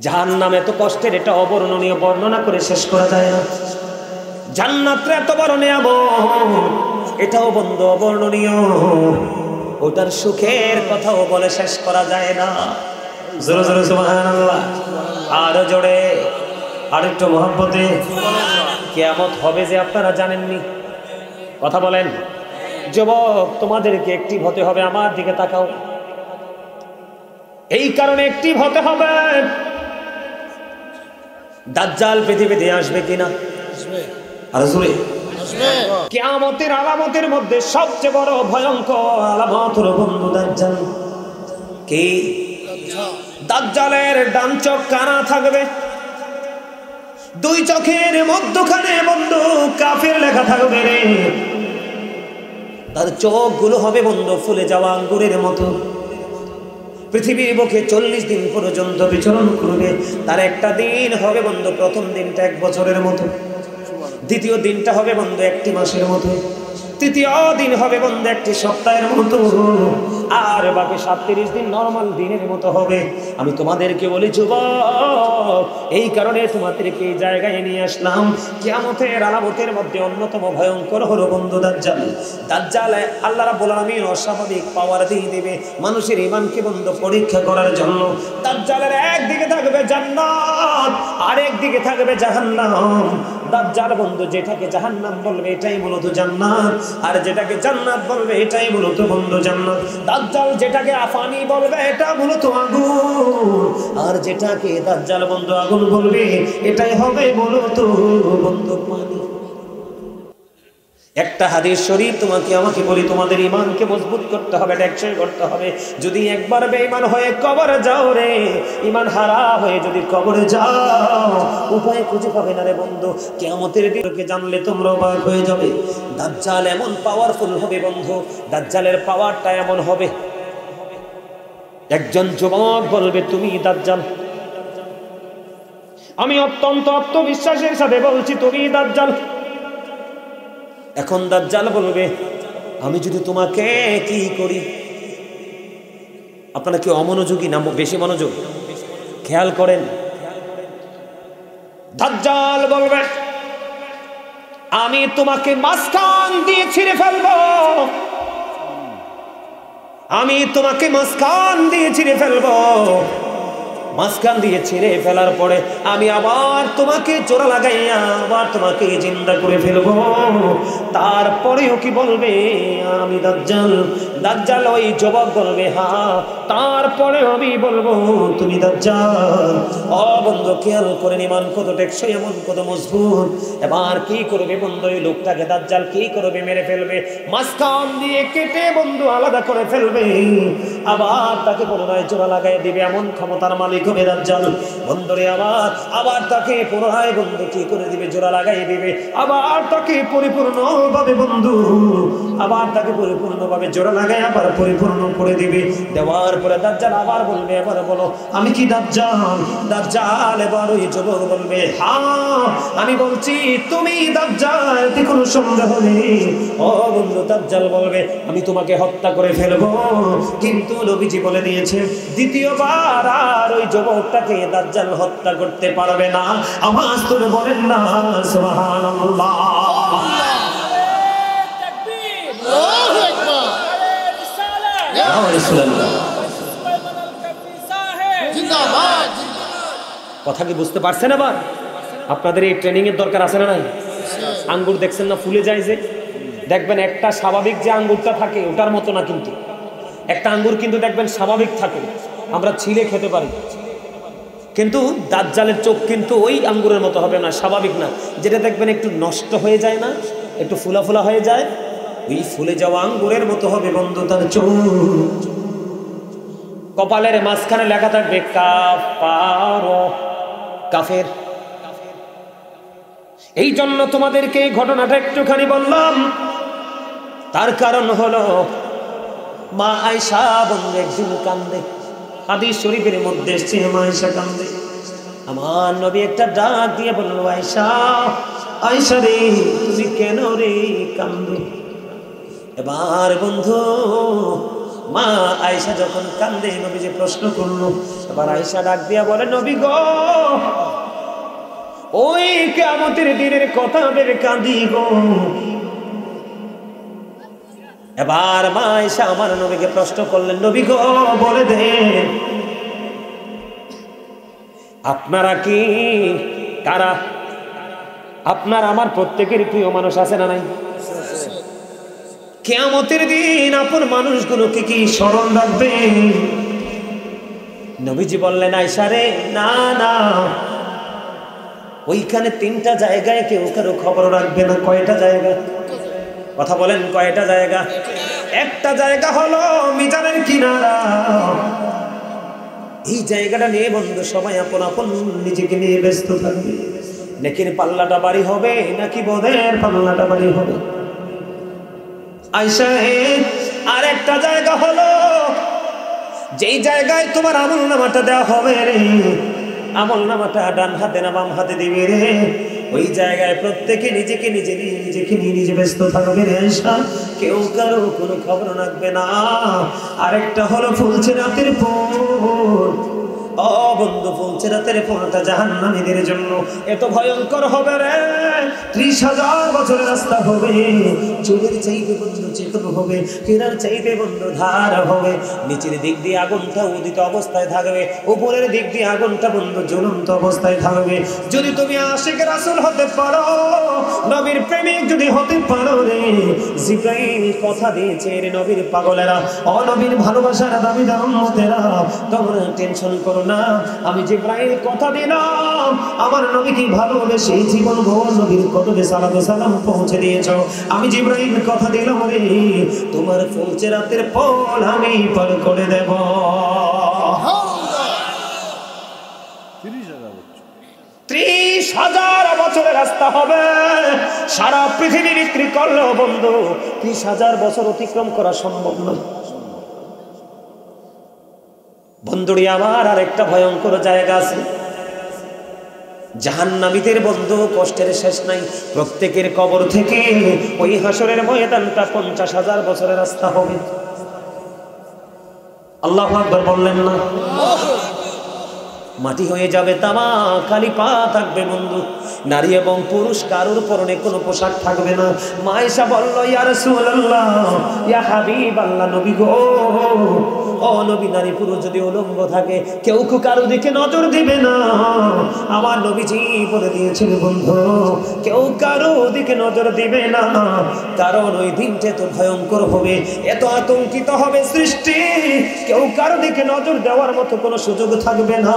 জাহান্নাম এত কষ্টের, এটা অবর্ণনীয়, বর্ণনা করে শেষ করা যায় না। জান্নাতটা এত বড় নিয়ামত, এটাও বন্ধু অবর্ণনীয়, ওটার সুখের কথাও বলে শেষ করা যায় না। জোরে জোরে সুবহানাল্লাহ। আর জোরে, আরেকটু মহব্বতে। কিয়ামত হবে যে আপনারা জানেননি, কথা বলেন। যুবক, তোমাদেরকে অ্যাক্টিভ হতে হবে। আমার দিকে তাকাও। এই কারণে অ্যাক্টিভ হতে হবে, দাজ্জাল পৃথিবীতে আসবে কিনা? আর জোরে কিয়ামতের আলামতের মধ্যে সবচেয়ে বড় ভয়ঙ্কর আলামত হলো বন্ধু দাজ্জাল। কি? দাজ্জালের ডান চোখ কানা থাকবে, দুই চোখের মধ্যখানে বন্ধু কাফের লেখা থাকবে রে। তার চোখগুলো হবে বন্ধু ফুলে যাওয়া আঙ্গুরের মতো। পৃথিবীর বুকে 40 দিন পর্যন্ত বিচরণ করবে। তার একটা দিন হবে বন্ধু, প্রথম দিনটা 1 বছরের মতো, দ্বিতীয় দিনটা হবে বন্ধু 1 মাসের মতো, তৃতীয় দিন হবে বন্ধু 1 সপ্তাহের মতো, আর বাকি 37 দিন নরমাল দিনের মতো হবে। আমি তোমাদেরকে বলি যুবক, এই কারণে তোমাদেরকে এই জায়গায় নিয়ে আসলাম। কিয়ামতের আলামতের মধ্যে অন্যতম ভয়ঙ্কর হলো বন্ধু দাজ্জাল। দাজ্জাল আল্লাহ রাব্বুল আলামিন অস্বাভাবিক পাওয়ার দিয়ে দিবে মানুষের ঈমানকে বন্ধু পরীক্ষা করার জন্য। দাজ্জালের একদিকে থাকবে জান্নাত, আর একদিকে থাকবে জাহান্নাম। দাজ্জাল বন্ধু যেটাকে জাহান্নাম বলবে এটাই মূলত জান্নাত, আর যেটাকে জান্নাত বলবে এটাই মূলত বন্ধু জান্নাত। দাজ্জাল যেটাকে আফানি বলবে এটা মূলত আগুন, আর যেটাকে দাজ্জাল বন্ধু আগুন বলবে এটাই হবে মূলত বন্ধু পানি। একটা হাদিস শরীফ তোমাকে আমাকে বলি, তোমাদের ঈমানকে মজবুত করতে হবে, টেকসই করতে হবে। যদি একবার বেঈমান হয়ে কবরে যাও রে, ঈমান হারা হয়ে যদি কবরে যাও, উপায় খুঁজে পাবে না রে বন্ধু। কিয়ামতের দিনকে জানলে তোমরা অবাক হয়ে যাবে। দাজ্জাল এমন পাওয়ারফুল হবে বন্ধু, দাজ্জালের পাওয়ারটা এমন হবে, একজন যুবক বলবে তুমি দাজ্জাল, আমি অত্যন্ত আত্মবিশ্বাসের সাথে বলছি তুমি দাজ্জাল। এখন দাজ্জাল বলবে আমি যদি তোমাকে কি করি? আপনারা কি অমনোযোগী না বেশি মনোযোগ? খেয়াল করেন। দাজ্জাল বলবে আমি তোমাকে মাঝখান দিয়ে ছিঁড়ে ফেলবো, আমি তোমাকে মাঝখান দিয়ে ছিঁড়ে ফেলবো। মাঝখান দিয়ে ছিঁড়ে ফেলার পরে আমি আবার তোমাকে জোড়া লাগাইয়া আবার তোমাকে জিন্দা করে ফেলবো। তারপরেও কি বলবে আমি দাজ্জাল? দাজ্জাল ওই যুবক বলবে হ্যাঁ, তারপরে আমি বলবো তুমি দাজ্জাল। ও বন্ধু খেয়াল করে ঈমান কত টেকসই, এমন কত মজবুত। এবার কি করবে বন্ধু? ওই লোকটাকে দাজ্জাল কি করবে? মেরে ফেলবে, মাঝখান দিয়ে কেটে বন্ধু আলাদা করে ফেলবে, আবার তাকে পুনরায় জোড়া লাগাই দিবে। এমন ক্ষমতার মালিক হবে দাজ্জাল বন্ধুরে। আবার তাকে পুনরায় বন্ধু কি করে দিবে? জোড়া লাগাই দিবে, আবার তাকে পরিপূর্ণভাবে বন্ধু, আবার তাকে পরিপূর্ণভাবে জোড়া লাগাই আবার পরিপূর্ণ করে দিবে। দেওয়ার পরে দাজ্জাল আবার বলবে এবার বলো আমি কি দাজ্জাল? দাজ্জাল এবার ওই যুবক বলবে হ্যাঁ আমি বলছি তুমি দাজ্জাল, এতে কোনো সন্দেহ নেই। ও বন্ধু দাজ্জাল বলবে আমি তোমাকে হত্যা করে ফেলবো, কিন্তু নবীজি বলে দিয়েছে দ্বিতীয়বার আর ওই যুবকটাকে দাজ্জাল হত্যা করতে পারবে না। আওয়াজ তুলে বলেন না সুবহানাল্লাহ। কথা কি বুঝতে পারছেন? আবার আপনাদের এই ট্রেনিং এর দরকার আছে না নাই? আঙ্গুর দেখছেন না ফুলে যায় যে, দেখবেন একটা স্বাভাবিক যে আঙ্গুরটা থাকে ওটার মতো না, কিন্তু একটা আঙ্গুর কিন্তু দেখবেন স্বাভাবিক থাকে, আমরা ছিলে খেতে পারি, কিন্তু দাজ্জালের চোখ কিন্তু ওই আঙ্গুরের মতো হবে না, স্বাভাবিক না। যেটা দেখবেন একটু নষ্ট হয়ে যায় না, একটু ফুলা ফুলা হয়ে যায়, ওই ফুলে যাওয়া আঙ্গুরের মতো হবে বন্ধু তার চোখ। কপালের মাঝখানে লেখা থাকবে কাফার, কাফের। এই জন্য তোমাদেরকে এই ঘটনাটা একটুখানি বললাম, তার কারণ হলো মা আয়েশা বন্ধু একদিন কান্দে, হাদিস শরীফের মধ্যে এসেছে মা আয়েশা কান্দে। আমার নবী একটা ডাক দিয়ে বলল আয়েশা, আয়েশা রে তুমি কেন রে কান্দো? এবার বন্ধু মা আয়েশা যখন কান্দে নবী যে প্রশ্ন করলো, এবার আয়েশা ডাক দিয়া বলে নবী গো, ওই কিয়ামতের দিনের কথা ভেবে কাঁদি গো। এবার মা আয়েশা আমার নবীকে প্রশ্ন করলেন নবী গো বলে দেন আপনারা কি কারা? আপনার আমার প্রত্যেকের প্রিয় মানুষ আছে না নাই? কিয়ামতের দিন আপন মানুষগুলোকে কি স্মরণ রাখবে? নবীজি বললেন আয়েশা রে না না, ওইখানে 3টা জায়গায় কেউ কারো খবর রাখবে না। কয়টা জায়গা? কথা বলেন, কয়টা জায়গা? একটা জায়গা হলো মিজানের কিনারা। এই জায়গাটা নিয়ে বন্ধু সবাই আপন আপন নিজেকে নিয়ে ব্যস্ত থাকবে। নেকির পাল্লাটা বাড়ি হবে নাকি বদের পাল্লাটা বাড়ি হবে? আয়সা, আর একটা জায়গা হলো যেই জায়গায় তোমার আমল নামাটা দেওয়া হবে রে, আমল নামাটা ডান হাতে না বাম হাতে দিবে রে। ওই জায়গায় প্রত্যেকে নিজেকে নিয়ে ব্যস্ত থাকবে রে আয়সা, কেউ কারো কোনো খবর রাখবে না। আরেকটা হলো ফুলছে রাতের পর। ও বন্ধু, ফুলছে রাতের পরটা জাহান্নামীদের জন্য এত ভয়ঙ্কর হবে রে। 30,000 বছরের রাস্তা হবে, চুলের চাইতে বন্ধু চেতন হবে, কেনার চাইতে বন্ধু ধার হবে। নিচের দিক দিয়ে আগুনটা উদিত অবস্থায় থাকবে, উপরের দিক দিয়ে আগুনটা বন্ধু জ্বলন্ত অবস্থায় থাকবে। যদি তুমি আশিক রাসূল হতে পারো, নবীর প্রেমিক যদি হতে পারো রে, জিবরাইল কথা দিয়েছে রে নবীর পাগলেরা, ও নবীর ভালোবাসার দাবিদার উম্মতেরা, তোমরা টেনশন করো না। আমি জিবরাইল কথা দিলাম, আমার নবীকে ভালোবেসে জীবন ভর নবীর কদমে সালাত ও সালাম পৌঁছে দিয়েছো। আমি জিবরাইল কথা দিলাম রে, তোমার ফুলছে রাতের পল আমি পার করে দেব। 30,000 বছরের রাস্তা হবে, সারা পৃথিবী বিক্রি করলেও বন্ধু 30,000 বছর অতিক্রম করা সম্ভব নয়। বন্ধুরি আমার আর একটা ভয়ঙ্কর জায়গা আছে, জাহান্নামীদের বন্ধু কষ্টের শেষ নাই। প্রত্যেকের কবর থেকে ওই হাসরের ময়দানটা 50,000 বছরের রাস্তা হবে। আল্লাহু আকবার বললেন না? মাটি হয়ে যাবে তামা, খালি পা থাকবে বন্ধু। নারী এবং পুরুষ কারোর পরনে কোনো পোশাক থাকবে না। মা আয়েশা বলল, ইয়া রাসূলুল্লাহ, ইয়া হাবিবাল্লাহ, নবী গো, ও নবী, নারী পুরুষ যদি উলঙ্গ থাকে কেউ কারো দিকে নজর দিবে না। আমার নবীজি বলে দিয়েছেন বন্ধু, কেউ কারো দিকে নজর দিবে না, কারণ ওই দিনটা তো ভয়ঙ্কর হবে, এত আতঙ্কিত হবে সৃষ্টি, কেউ কারো দিকে নজর দেওয়ার মতো কোনো সুযোগ থাকবে না।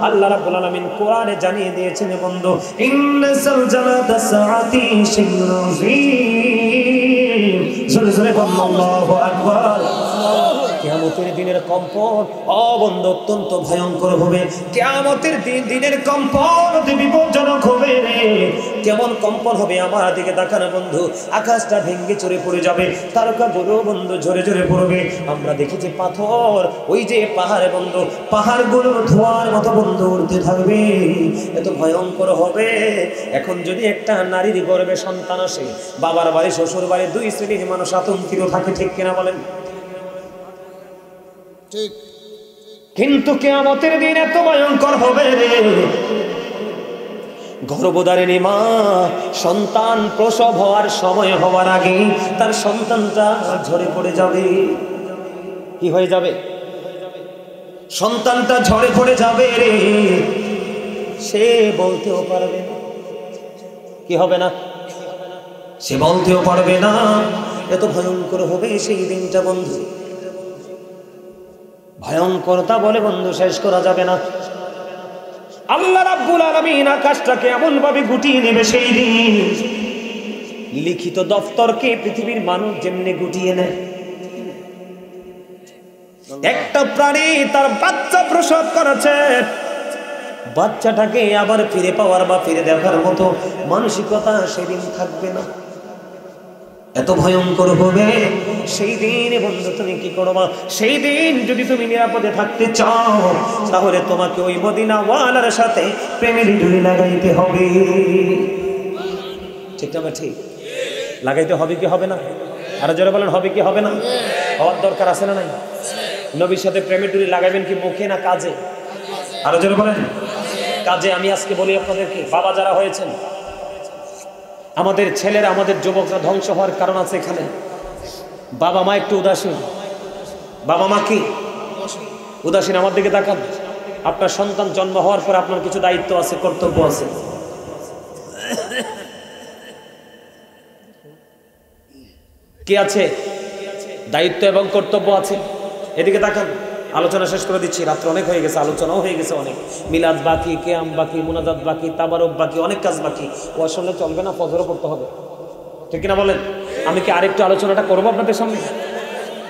আল্লাহ রাব্বুল আলামিন কোরআনে জানিয়ে দিয়েছেন বন্ধু, ইন্না সালজালাতাস সাআতি শাইউন আযীম। জোরে জোরে বলুন আল্লাহু আকবার। কিয়ামতের দিনের কম্পন বন্ধু অত্যন্ত ভয়ঙ্কর হবে। কিয়ামতের দিনের কম্পন অতি বিপজ্জনক হবে রে। কেমন কম্পন হবে আমার দিকে তাকান বন্ধু, আকাশটা ভেঙে চড়ে পড়ে যাবে, তারকাগুলো বন্ধু ঝরে ঝরে পড়বে। আমরা দেখেছি পাথর, ওই যে পাহাড়ে বন্ধু, পাহাড়গুলো ধোঁয়ার মতো বন্ধু উড়তে থাকবে, এত ভয়ঙ্কর হবে। এখন যদি একটা নারীর গর্ভে সন্তান আসে, বাবার বাড়ি শ্বশুর বাড়ি 2 শ্রেণীর মানুষ আতঙ্কিত থাকে, ঠিক কিনা বলেন? ঠিক। কিন্তু কিয়ামতের দিন এত ভয়ঙ্কর হবে রে, গর্ভধারিণী মা সন্তান প্রসব হওয়ার সময় হওয়ার আগে তার সন্তানটা ঝরে পড়ে যাবে। কি হয়ে যাবে? সন্তানটা ঝরে পড়ে যাবে রে, সে বলতেও পারবে না। কি হবে না? সে বলতেও পারবে না। এত ভয়ঙ্কর হবে সেই দিনটা বন্ধু, ভয়ঙ্করতা বলে বন্ধু শেষ করা যাবে না। আল্লাহ রাব্বুল আলামিন আকাশটাকে এমন ভাবে গুটিয়ে নেবে সেই দিন, লিখিত দফতরকে পৃথিবীর মানুষ যেমনি গুটিয়ে নেয়। একটা প্রাণী তার বাচ্চা প্রসব করেছে, বাচ্চাটাকে আবার ফিরে পাওয়ার বা ফিরে দেখার মতো মানসিকতা সেদিন থাকবে না। এত ভয়ঙ্কর হবে সেই দিন বন্ধু। তুমি কি করবা সেই দিন? যদি তুমি নিরাপদে থাকতে চাও তাহলে তোমাকে ওই মদিনাওয়ালার সাথে প্রেমের ডুরি লাগাইতে হবে। ঠিক না? ঠিক লাগাইতে হবে কি হবে না? আরো জোরে বলেন, হবে কি হবে না? হওয়ার দরকার আছে না নাই? নবীর সাথে প্রেমের ডুরি লাগাবেন কি মুখে না কাজে? আরো জোরে বলেন, কাজে। আমি আজকে বলি আপনাদেরকে, বাবা যারা হয়েছেন, আমাদের ছেলেরা, আমাদের যুবকরা ধ্বংস হওয়ার কারণ আছে এখানে। বাবা মা একটু উদাসীন। বাবা মা কি উদাসীন? আমার দিকে তাকান। আপনার সন্তান জন্ম হওয়ার পর আপনার কিছু দায়িত্ব আছে, কর্তব্য আছে। কি আছে? দায়িত্ব এবং কর্তব্য আছে। এদিকে তাকান। আলোচনা শেষ করে দিচ্ছি, রাত্র অনেক হয়ে গেছে, আলোচনাও হয়ে গেছে অনেক। মিলাদ বাকি, কিয়াম বাকি, মুনাজাত বাকি, তাবারক বাকি, অনেক কাজ বাকি। ও আসলে চলবে না, ফজরও পড়তে হবে, ঠিক কিনা বলেন? আমি কি আরেকটু আলোচনাটা করবো আপনাদের সামনে?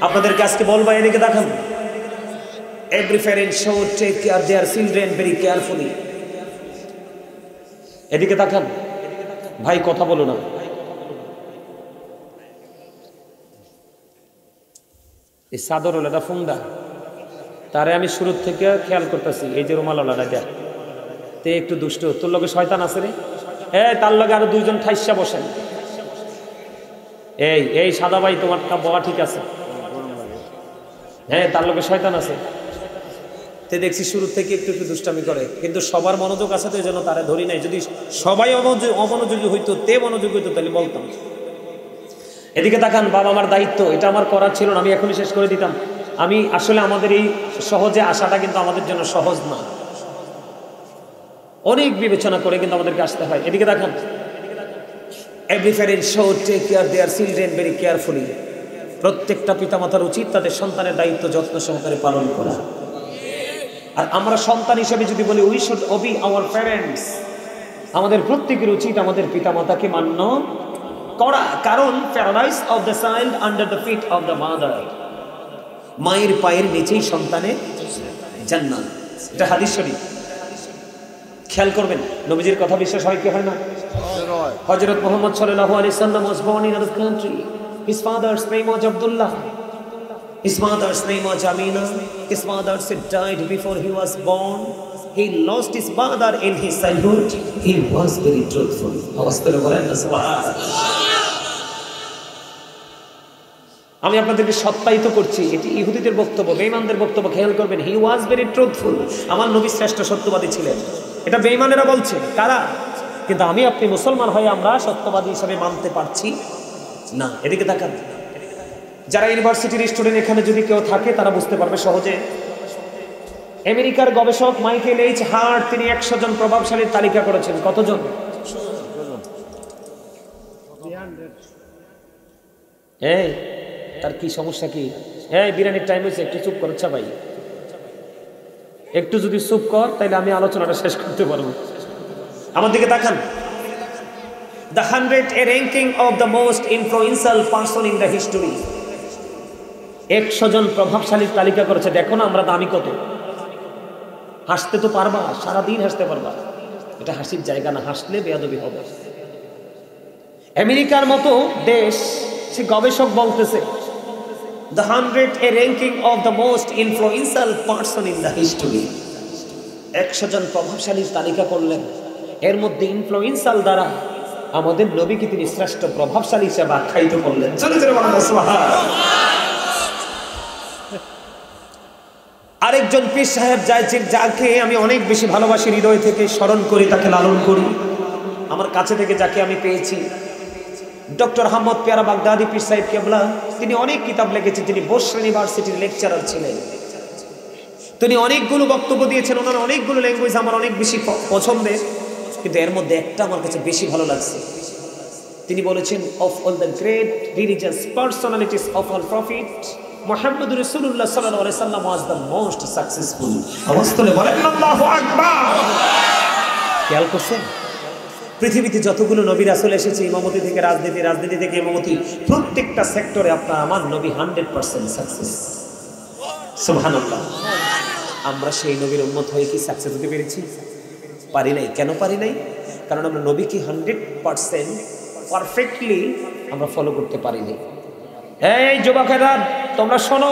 আপনাদেরকে আজকে বলবো, এদিকে দেখান, every parent should take care of their children very carefully. এদিকে তাকান ভাই, কথা বলো না। এই চাদর হলো এটা ফুংদা, তারে আমি শুরুর থেকে খেয়াল করতেছি। এই যে রুমালাটা দেখ, তে একটু দুষ্ট, তোর লগে শয়তান আছে রে, তার লগে আরো দুইজন ঠাইসা বসেন। এই সাদা ভাই, তোমার বলা ঠিক আছে, তার লগে শয়তান আছে। তে দেখছি শুরু থেকে একটু একটু দুষ্টামি করে, কিন্তু সবার মনোযোগ আছে তো এই জন্য তারা ধরি নাই। যদি সবাই অমনোযোগী হইতো, তে মনোযোগী হইতো, তাহলে বলতাম। এদিকে তাকান, বাবা আমার দায়িত্ব, এটা আমার করার ছিল না, আমি এখনই শেষ করে দিতাম। আমি আসলে আমাদের এই সহজে আসাটা কিন্তু আমাদের জন্য সহজ না, অনেক বিবেচনা করে কিন্তু আমাদেরকে আসতে হয়। এদিকে দেখান, every parent should take care their children very carefully. প্রত্যেকটা পিতামাতার উচিত তাদের সন্তানের দায়িত্ব যত্ন সহকারে পালন করা। আর আমরা সন্তান হিসেবে যদি বলি we should obey our parents, আমাদের প্রত্যেকের উচিত আমাদের পিতামাতাকে মান্য করা। কারণ paradise of the child under the feet of the mother, মায়ের পায়ের নিচেই সন্তানের জান্নাত। এটা হাদিস শরীফ, খেয়াল করবেন। নবীজির কথা বিশ্বাস হয় কি হয় না? হযরত মুহাম্মদ সাল্লাল্লাহু আলাইহি ওয়াসাল্লাম was born in another country. His father's name was Abdullah. His mother's name was Amina. His mother died before he was born. He lost his mother in his childhood. He was very truthful. আমি আপনাদেরকে সত্যায়িত করছি, এটি ইহুদিদের বক্তব্য, বেঈমানদের বক্তব্য। খেয়াল করবেন, হি ওয়াজ ভেরি ট্রুথফুল। আমার নবী শ্রেষ্ঠ সত্যবাদী ছিলেন, এটা বেঈমানেরা বলছে। কারা? কিন্তু আমি আপনি মুসলমান হয়ে আমরা সত্যবাদী হিসাবে মানতে পারছি না। এদিকে তাকান, যারা ইউনিভার্সিটির স্টুডেন্ট এখানে যদি কেউ থাকে তারা বুঝতে পারবে সহজে। আমেরিকার গবেষক মাইকেল এইচ হার্ট, তিনি 100 জন প্রভাবশালীর তালিকা করেছেন। কতজন? তার কি সমস্যা কি? বিরিয়ানির টাইম হয়েছে, একটু চুপ করছে ভাই, একটু যদি চুপ কর তাহলে আমি আলোচনাটা শেষ করতে পারবো। আমার দিকে তাকান, the 100 a ranking of the most influential person in the history. 100 জন প্রভাবশালীর তালিকা করেছে। দেখো না আমরা দামি কত। হাসতে তো পারবা, সারাদিন হাসতে পারবা, এটা হাসির জায়গা না, হাসলে বেয়াদবি হবে। আমেরিকার মতো দেশ, সে গবেষক বলতেছে the 100 a ranking of the most influential person in the history. 100 জন প্রভাবশালীর তালিকা করলেন, এর মধ্যে ইনফ্লুয়েন্সাল দ্বারা আমাদের নবীকে তিনি শ্রেষ্ঠ প্রভাবশালী হিসেবে আখ্যায়িত করলেন। আরেকজন পীর সাহেব যাকে আমি অনেক বেশি ভালোবাসি, হৃদয় থেকে স্মরণ করি, তাকে লালন করি, আমার কাছে থেকে যাকে আমি পেয়েছি, ডক্টর আহমদ পেয়ারা বাগদাদি পীর সাহেব কেবলা। তিনি অনেক কিতাব লিখেছেন, তিনি বোস ইউনিভার্সিটির লেকচারার ছিলেন, তিনি অনেকগুলো বক্তব্য দিয়েছেন, ওনার অনেকগুলো ল্যাঙ্গুয়েজ আমার অনেক বেশি পছন্দের, কিন্তু এর মধ্যে একটা আমার কাছে বেশি ভালো লাগছে। তিনি বলেছেন, of all the great religious personalities of all prophet, মুহাম্মদ রাসূলুল্লাহ সাল্লাল্লাহু আলাইহি সাল্লাম ওয়াজ দ্য মোস্ট সাকসেসফুল। আওয়াজে বলেন আল্লাহু আকবার। খেয়াল করছেন, পৃথিবীতে যতগুলো নবী রাসূল এসেছে, ইমামতি থেকে রাজনীতি, রাজনীতি থেকে ইমামতি, প্রত্যেকটা সেক্টরে আপনার আমার নবী 100% সাকসেস। সুবহানাল্লাহ। আমরা সেই নবীর উম্মত হয়ে কি সাকসেস হতে পেরেছি? পারি নাই। কেন পারি নাই? কারণ আমরা নবীকে 100% পারফেক্টলি আমরা ফলো করতে পারিনি। এই যুবকেরা তোমরা শোনো,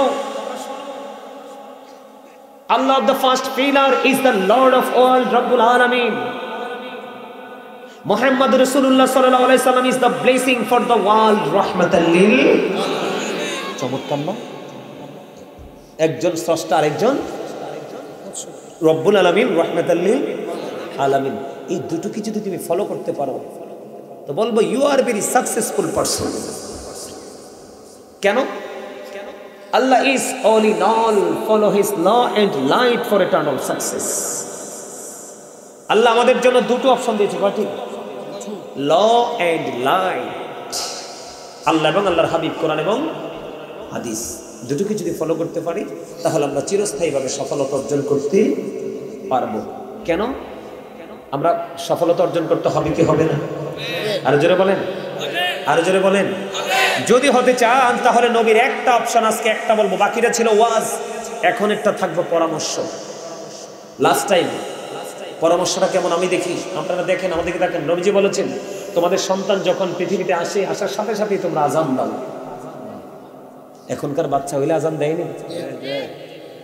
Allah the first pillar is the lord of all, রব্বুল আলামিন। মুহাম্মদ রাসূলুল্লাহ সাল্লাল্লাহু আলাইহি সাল্লাম is the blessing for the world, রাহমাতাল লিল। চমৎকার না? একজন স্রষ্টা, আরেকজন রব্বুল আলামিন, রাহমাতাল লিল আলামিন। এই দুটোকে যদি তুমি ফলো করতে পারো তো বলবো you are very successful person. কেন? Allah is all in all, follow his law and light for eternal success. আল্লাহ আমাদের জন্য দুটো অপশন দিয়েছে, কয়টি? ল এন্ড লাইট। আল্লাহ এবং আল্লাহর হাবিব, কোরআন এবং হাদিস। দুটোকে যদি ফলো করতে পারি তাহলে আমরা চিরস্থায়ীভাবে সফলতা অর্জন করতে পারবো। কেন? আমরা সফলতা অর্জন করতে হবে কি হবে না? আরো জোরে বলেন, আরো জোরে বলেন। যদি হতে চান তাহলে নবীর একটা অপশন, আজকে একটা বলবো, বাকিটা ছিল ওয়াজ, এখন একটা থাকবো পরামর্শ। লাস্ট টাইম পরামর্শটা কেমন আমি দেখি, আপনারা দেখেন, আমাদেরকে দেখেন। নবীজি বলেছেন তোমাদের সন্তান যখন পৃথিবীতে আসে, আসার সাথে সাথেই তোমরা আজান দাও। এখনকার বাচ্চা হইলে আজান দেয়নি?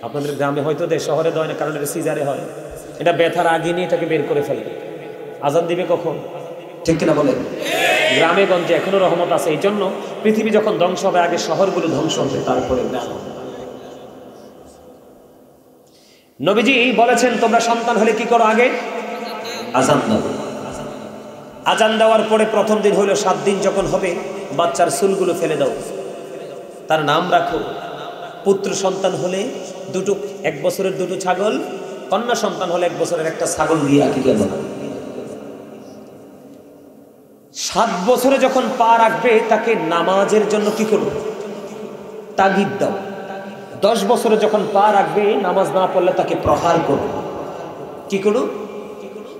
আপনাদের গ্রামে হয়তো দেয়, শহরে দেয় না, কারণ এটা সিজারে হয়। এটা ব্যথার আগে নিয়ে এটাকে বের করে ফেলে। আজান দিবে কখন? ঠিক কিনা বলেন? গ্রামে গঞ্জে এখনো রহমত আছে। এই জন্য পৃথিবী যখন ধ্বংস হবে আগে শহরগুলো ধ্বংস হবে, তারপরে গ্রাম। নবীজি বলেছেন তোমরা সন্তান হলে কি করো? আগে আজান দাও। আজান দেওয়ার পরে প্রথম দিন হইল, 7 দিন যখন হবে বাচ্চার চুলগুলো ফেলে দাও, তার নাম রাখো। পুত্র সন্তান হলে 1 বছরের 2টো ছাগল, কন্যা সন্তান হলে 1 বছরের একটা ছাগল দিয়ে আকিকা করো। 7 বছরে যখন পা রাখবে তাকে নামাজের জন্য কি করো? তাগিদ দাও। 10 বছরে যখন পা রাখবে নামাজ না পড়লে তাকে প্রহার করো। কি করো?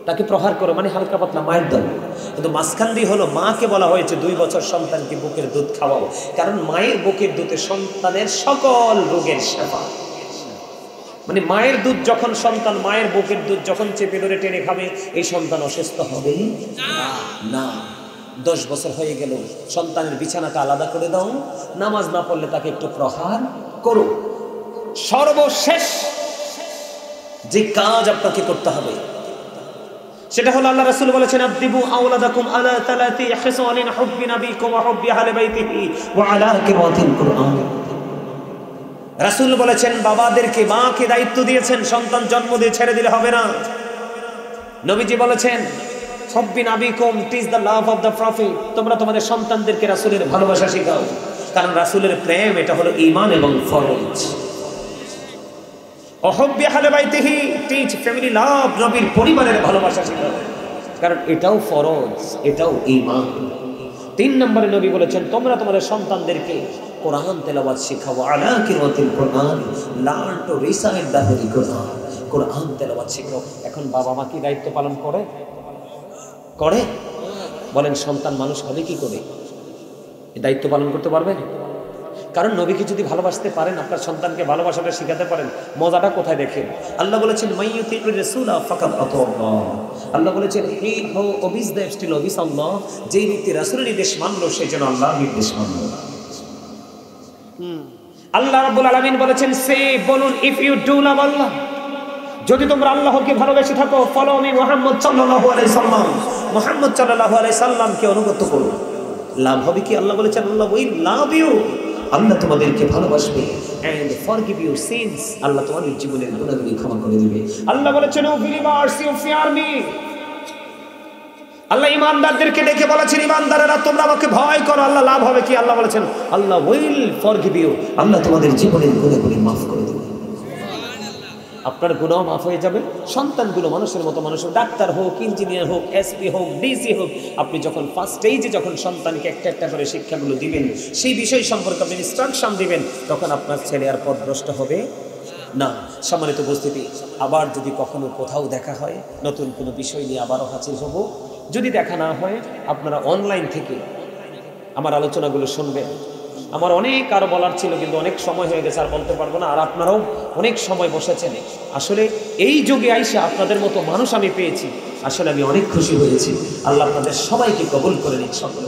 তাকে প্রহার করো, মানে হালকা পাতলা মায়ের দাও। কিন্তু মাঝখান দিয়ে হলো মাকে বলা হয়েছে 2 বছর সন্তানকে বুকের দুধ খাওয়াও, কারণ মায়ের বুকের দুধে সন্তানের সকল রোগের সেবা। মানে মায়ের দুধ যখন সন্তান, মায়ের বুকের দুধ যখন চেপে ধরে টেনে খাবে, এই সন্তান অসুস্থ হবে না। 10 বছর হয়ে গেল, সন্তানের বিছানাটা আলাদা করে দাও, নামাজ না পড়লে তাকে একটু প্রহার করো। সর্বশেষ যে কাজ আপনাকে করতে হবে সেটা হলো, আল্লাহ রাসূল বলেছেন আদিবু আওলাদাকুম আলা তালাতি খিসালিন হুব্বি নাবিকুম ওয়া হুব্বি আহলি বাইতিহি ওয়া আলা কিরাতিল কুরআন। রাসূল বলেছেন বাবাদেরকে, মাকে দায়িত্ব দিয়েছেন, সন্তান জন্ম দিয়ে ছেড়ে দিলে হবে না। নবীজি বলেছেন হুব্বি নাবিকুম, teach the love of the prophet, তোমরা তোমাদের সন্তানদেরকে রাসূলের ভালোবাসা শেখাও, কারণ রাসূলের প্রেম এটা হলো ঈমান এবং ফরজ। ওহুব্বি আহলি বাইতিহি, টিচ ফ্যামিলি লাভ, নবীর পরিবারের ভালোবাসা শেখাও, কারণ এটাও ফরজ, এটাও ঈমান। 3 নম্বরে নবী বলেছেন তোমরা তোমাদের সন্তানদেরকে কোরআন তেলাওয়াত শেখাও, আলা কিরাতিল কুরআন, learn to recite the holy Quran, কোরআন তেলাওয়াত শেখাও। এখন বাবা মা কি দায়িত্ব পালন করে? করে? বলেন সন্তান মানুষ হবে কি করে? এই দায়িত্ব পালন করতে পারবে? কারণ নবীকে যদি ভালোবাসতে পারেন, আপনার সন্তানকে ভালোবাসাটা শেখাতে পারেন, মজাটা কোথায় দেখেন? আল্লাহ বলেছেন মাইয়ুতির রাসূলা ফাকাদ আতাল্লাহ। আল্লাহ বলেছেন হি হু ওবিস দ্য স্টিল ওবিস আল্লাহ, যেই ব্যক্তি রাসূলের নির্দেশ মানলো সে যেন আল্লাহর নির্দেশ মানলো। আল্লাহ রাব্বুল আলামিন বলেছেন সে বলুন ইফ ইউ ডু লাভ আল্লাহ, যদি তোমরা আল্লাহকে ভালোবেসে থাকো, ফলো মি মুহাম্মদ সাল্লাল্লাহু আলাইহি সাল্লাম, মুহাম্মদ সাল্লাল্লাহু আলাইহি সাল্লামকে অনুগত করো। লাভ হবে কি? আল্লাহ বলেছেন আল্লাহ উইল লাভ ইউ, আল্লাহ তোমাদেরকে ভালোবাসবে, এন্ড ফরগিভ ইউর সিনস, আল্লাহ তোমাদের জীবনের গুনাহগুলি ক্ষমা করে দিবে। আল্লাহ বলেছেন O believers you fear me, আল্লাহ ঈমানদারদেরকে ডেকে বলেছেন ঈমানদারেরা তোমরা আমাকে ভয় করো। আল্লাহ লাভ হবে কি? আল্লাহ বলেছেন আল্লাহ উইল ফরগিভ ইউ, আল্লাহ তোমাদের জীবনের গুনাহগুলি maaf করে দিবে। আপনার গুনাহ মাফ হয়ে যাবে। সন্তানগুলো মানুষের মতো, মানুষের ডাক্তার হোক, ইঞ্জিনিয়ার হোক, এসপি হোক, ডিসি হোক, আপনি যখন ফার্স্ট স্টেজে যখন সন্তানকে একটা একটা করে শিক্ষাগুলো দিবেন, সেই বিষয় সম্পর্কে আপনি ইনস্ট্রাকশন দিবেন, তখন আপনার ছেলে আর পথভ্রষ্ট হবে না। সম্মানিত উপস্থিতি, আবার যদি কখনো কোথাও দেখা হয়, নতুন কোনো বিষয় নিয়ে আবারও হাজির হব। যদি দেখা না হয়, আপনারা অনলাইন থেকে আমার আলোচনাগুলো শুনবেন। আমার অনেক আরো বলার ছিল, কিন্তু অনেক সময় হয়ে গেছে, আর বলতে পারবো না। আর আপনারাও অনেক সময় বসেছেন। আসলে এই যুগে আইসা আপনাদের মতো মানুষ আমি পেয়েছি, আসলে আমি অনেক খুশি হয়েছি। আল্লাহ আপনাদের সবাইকে কবুল করে নিন সকলে।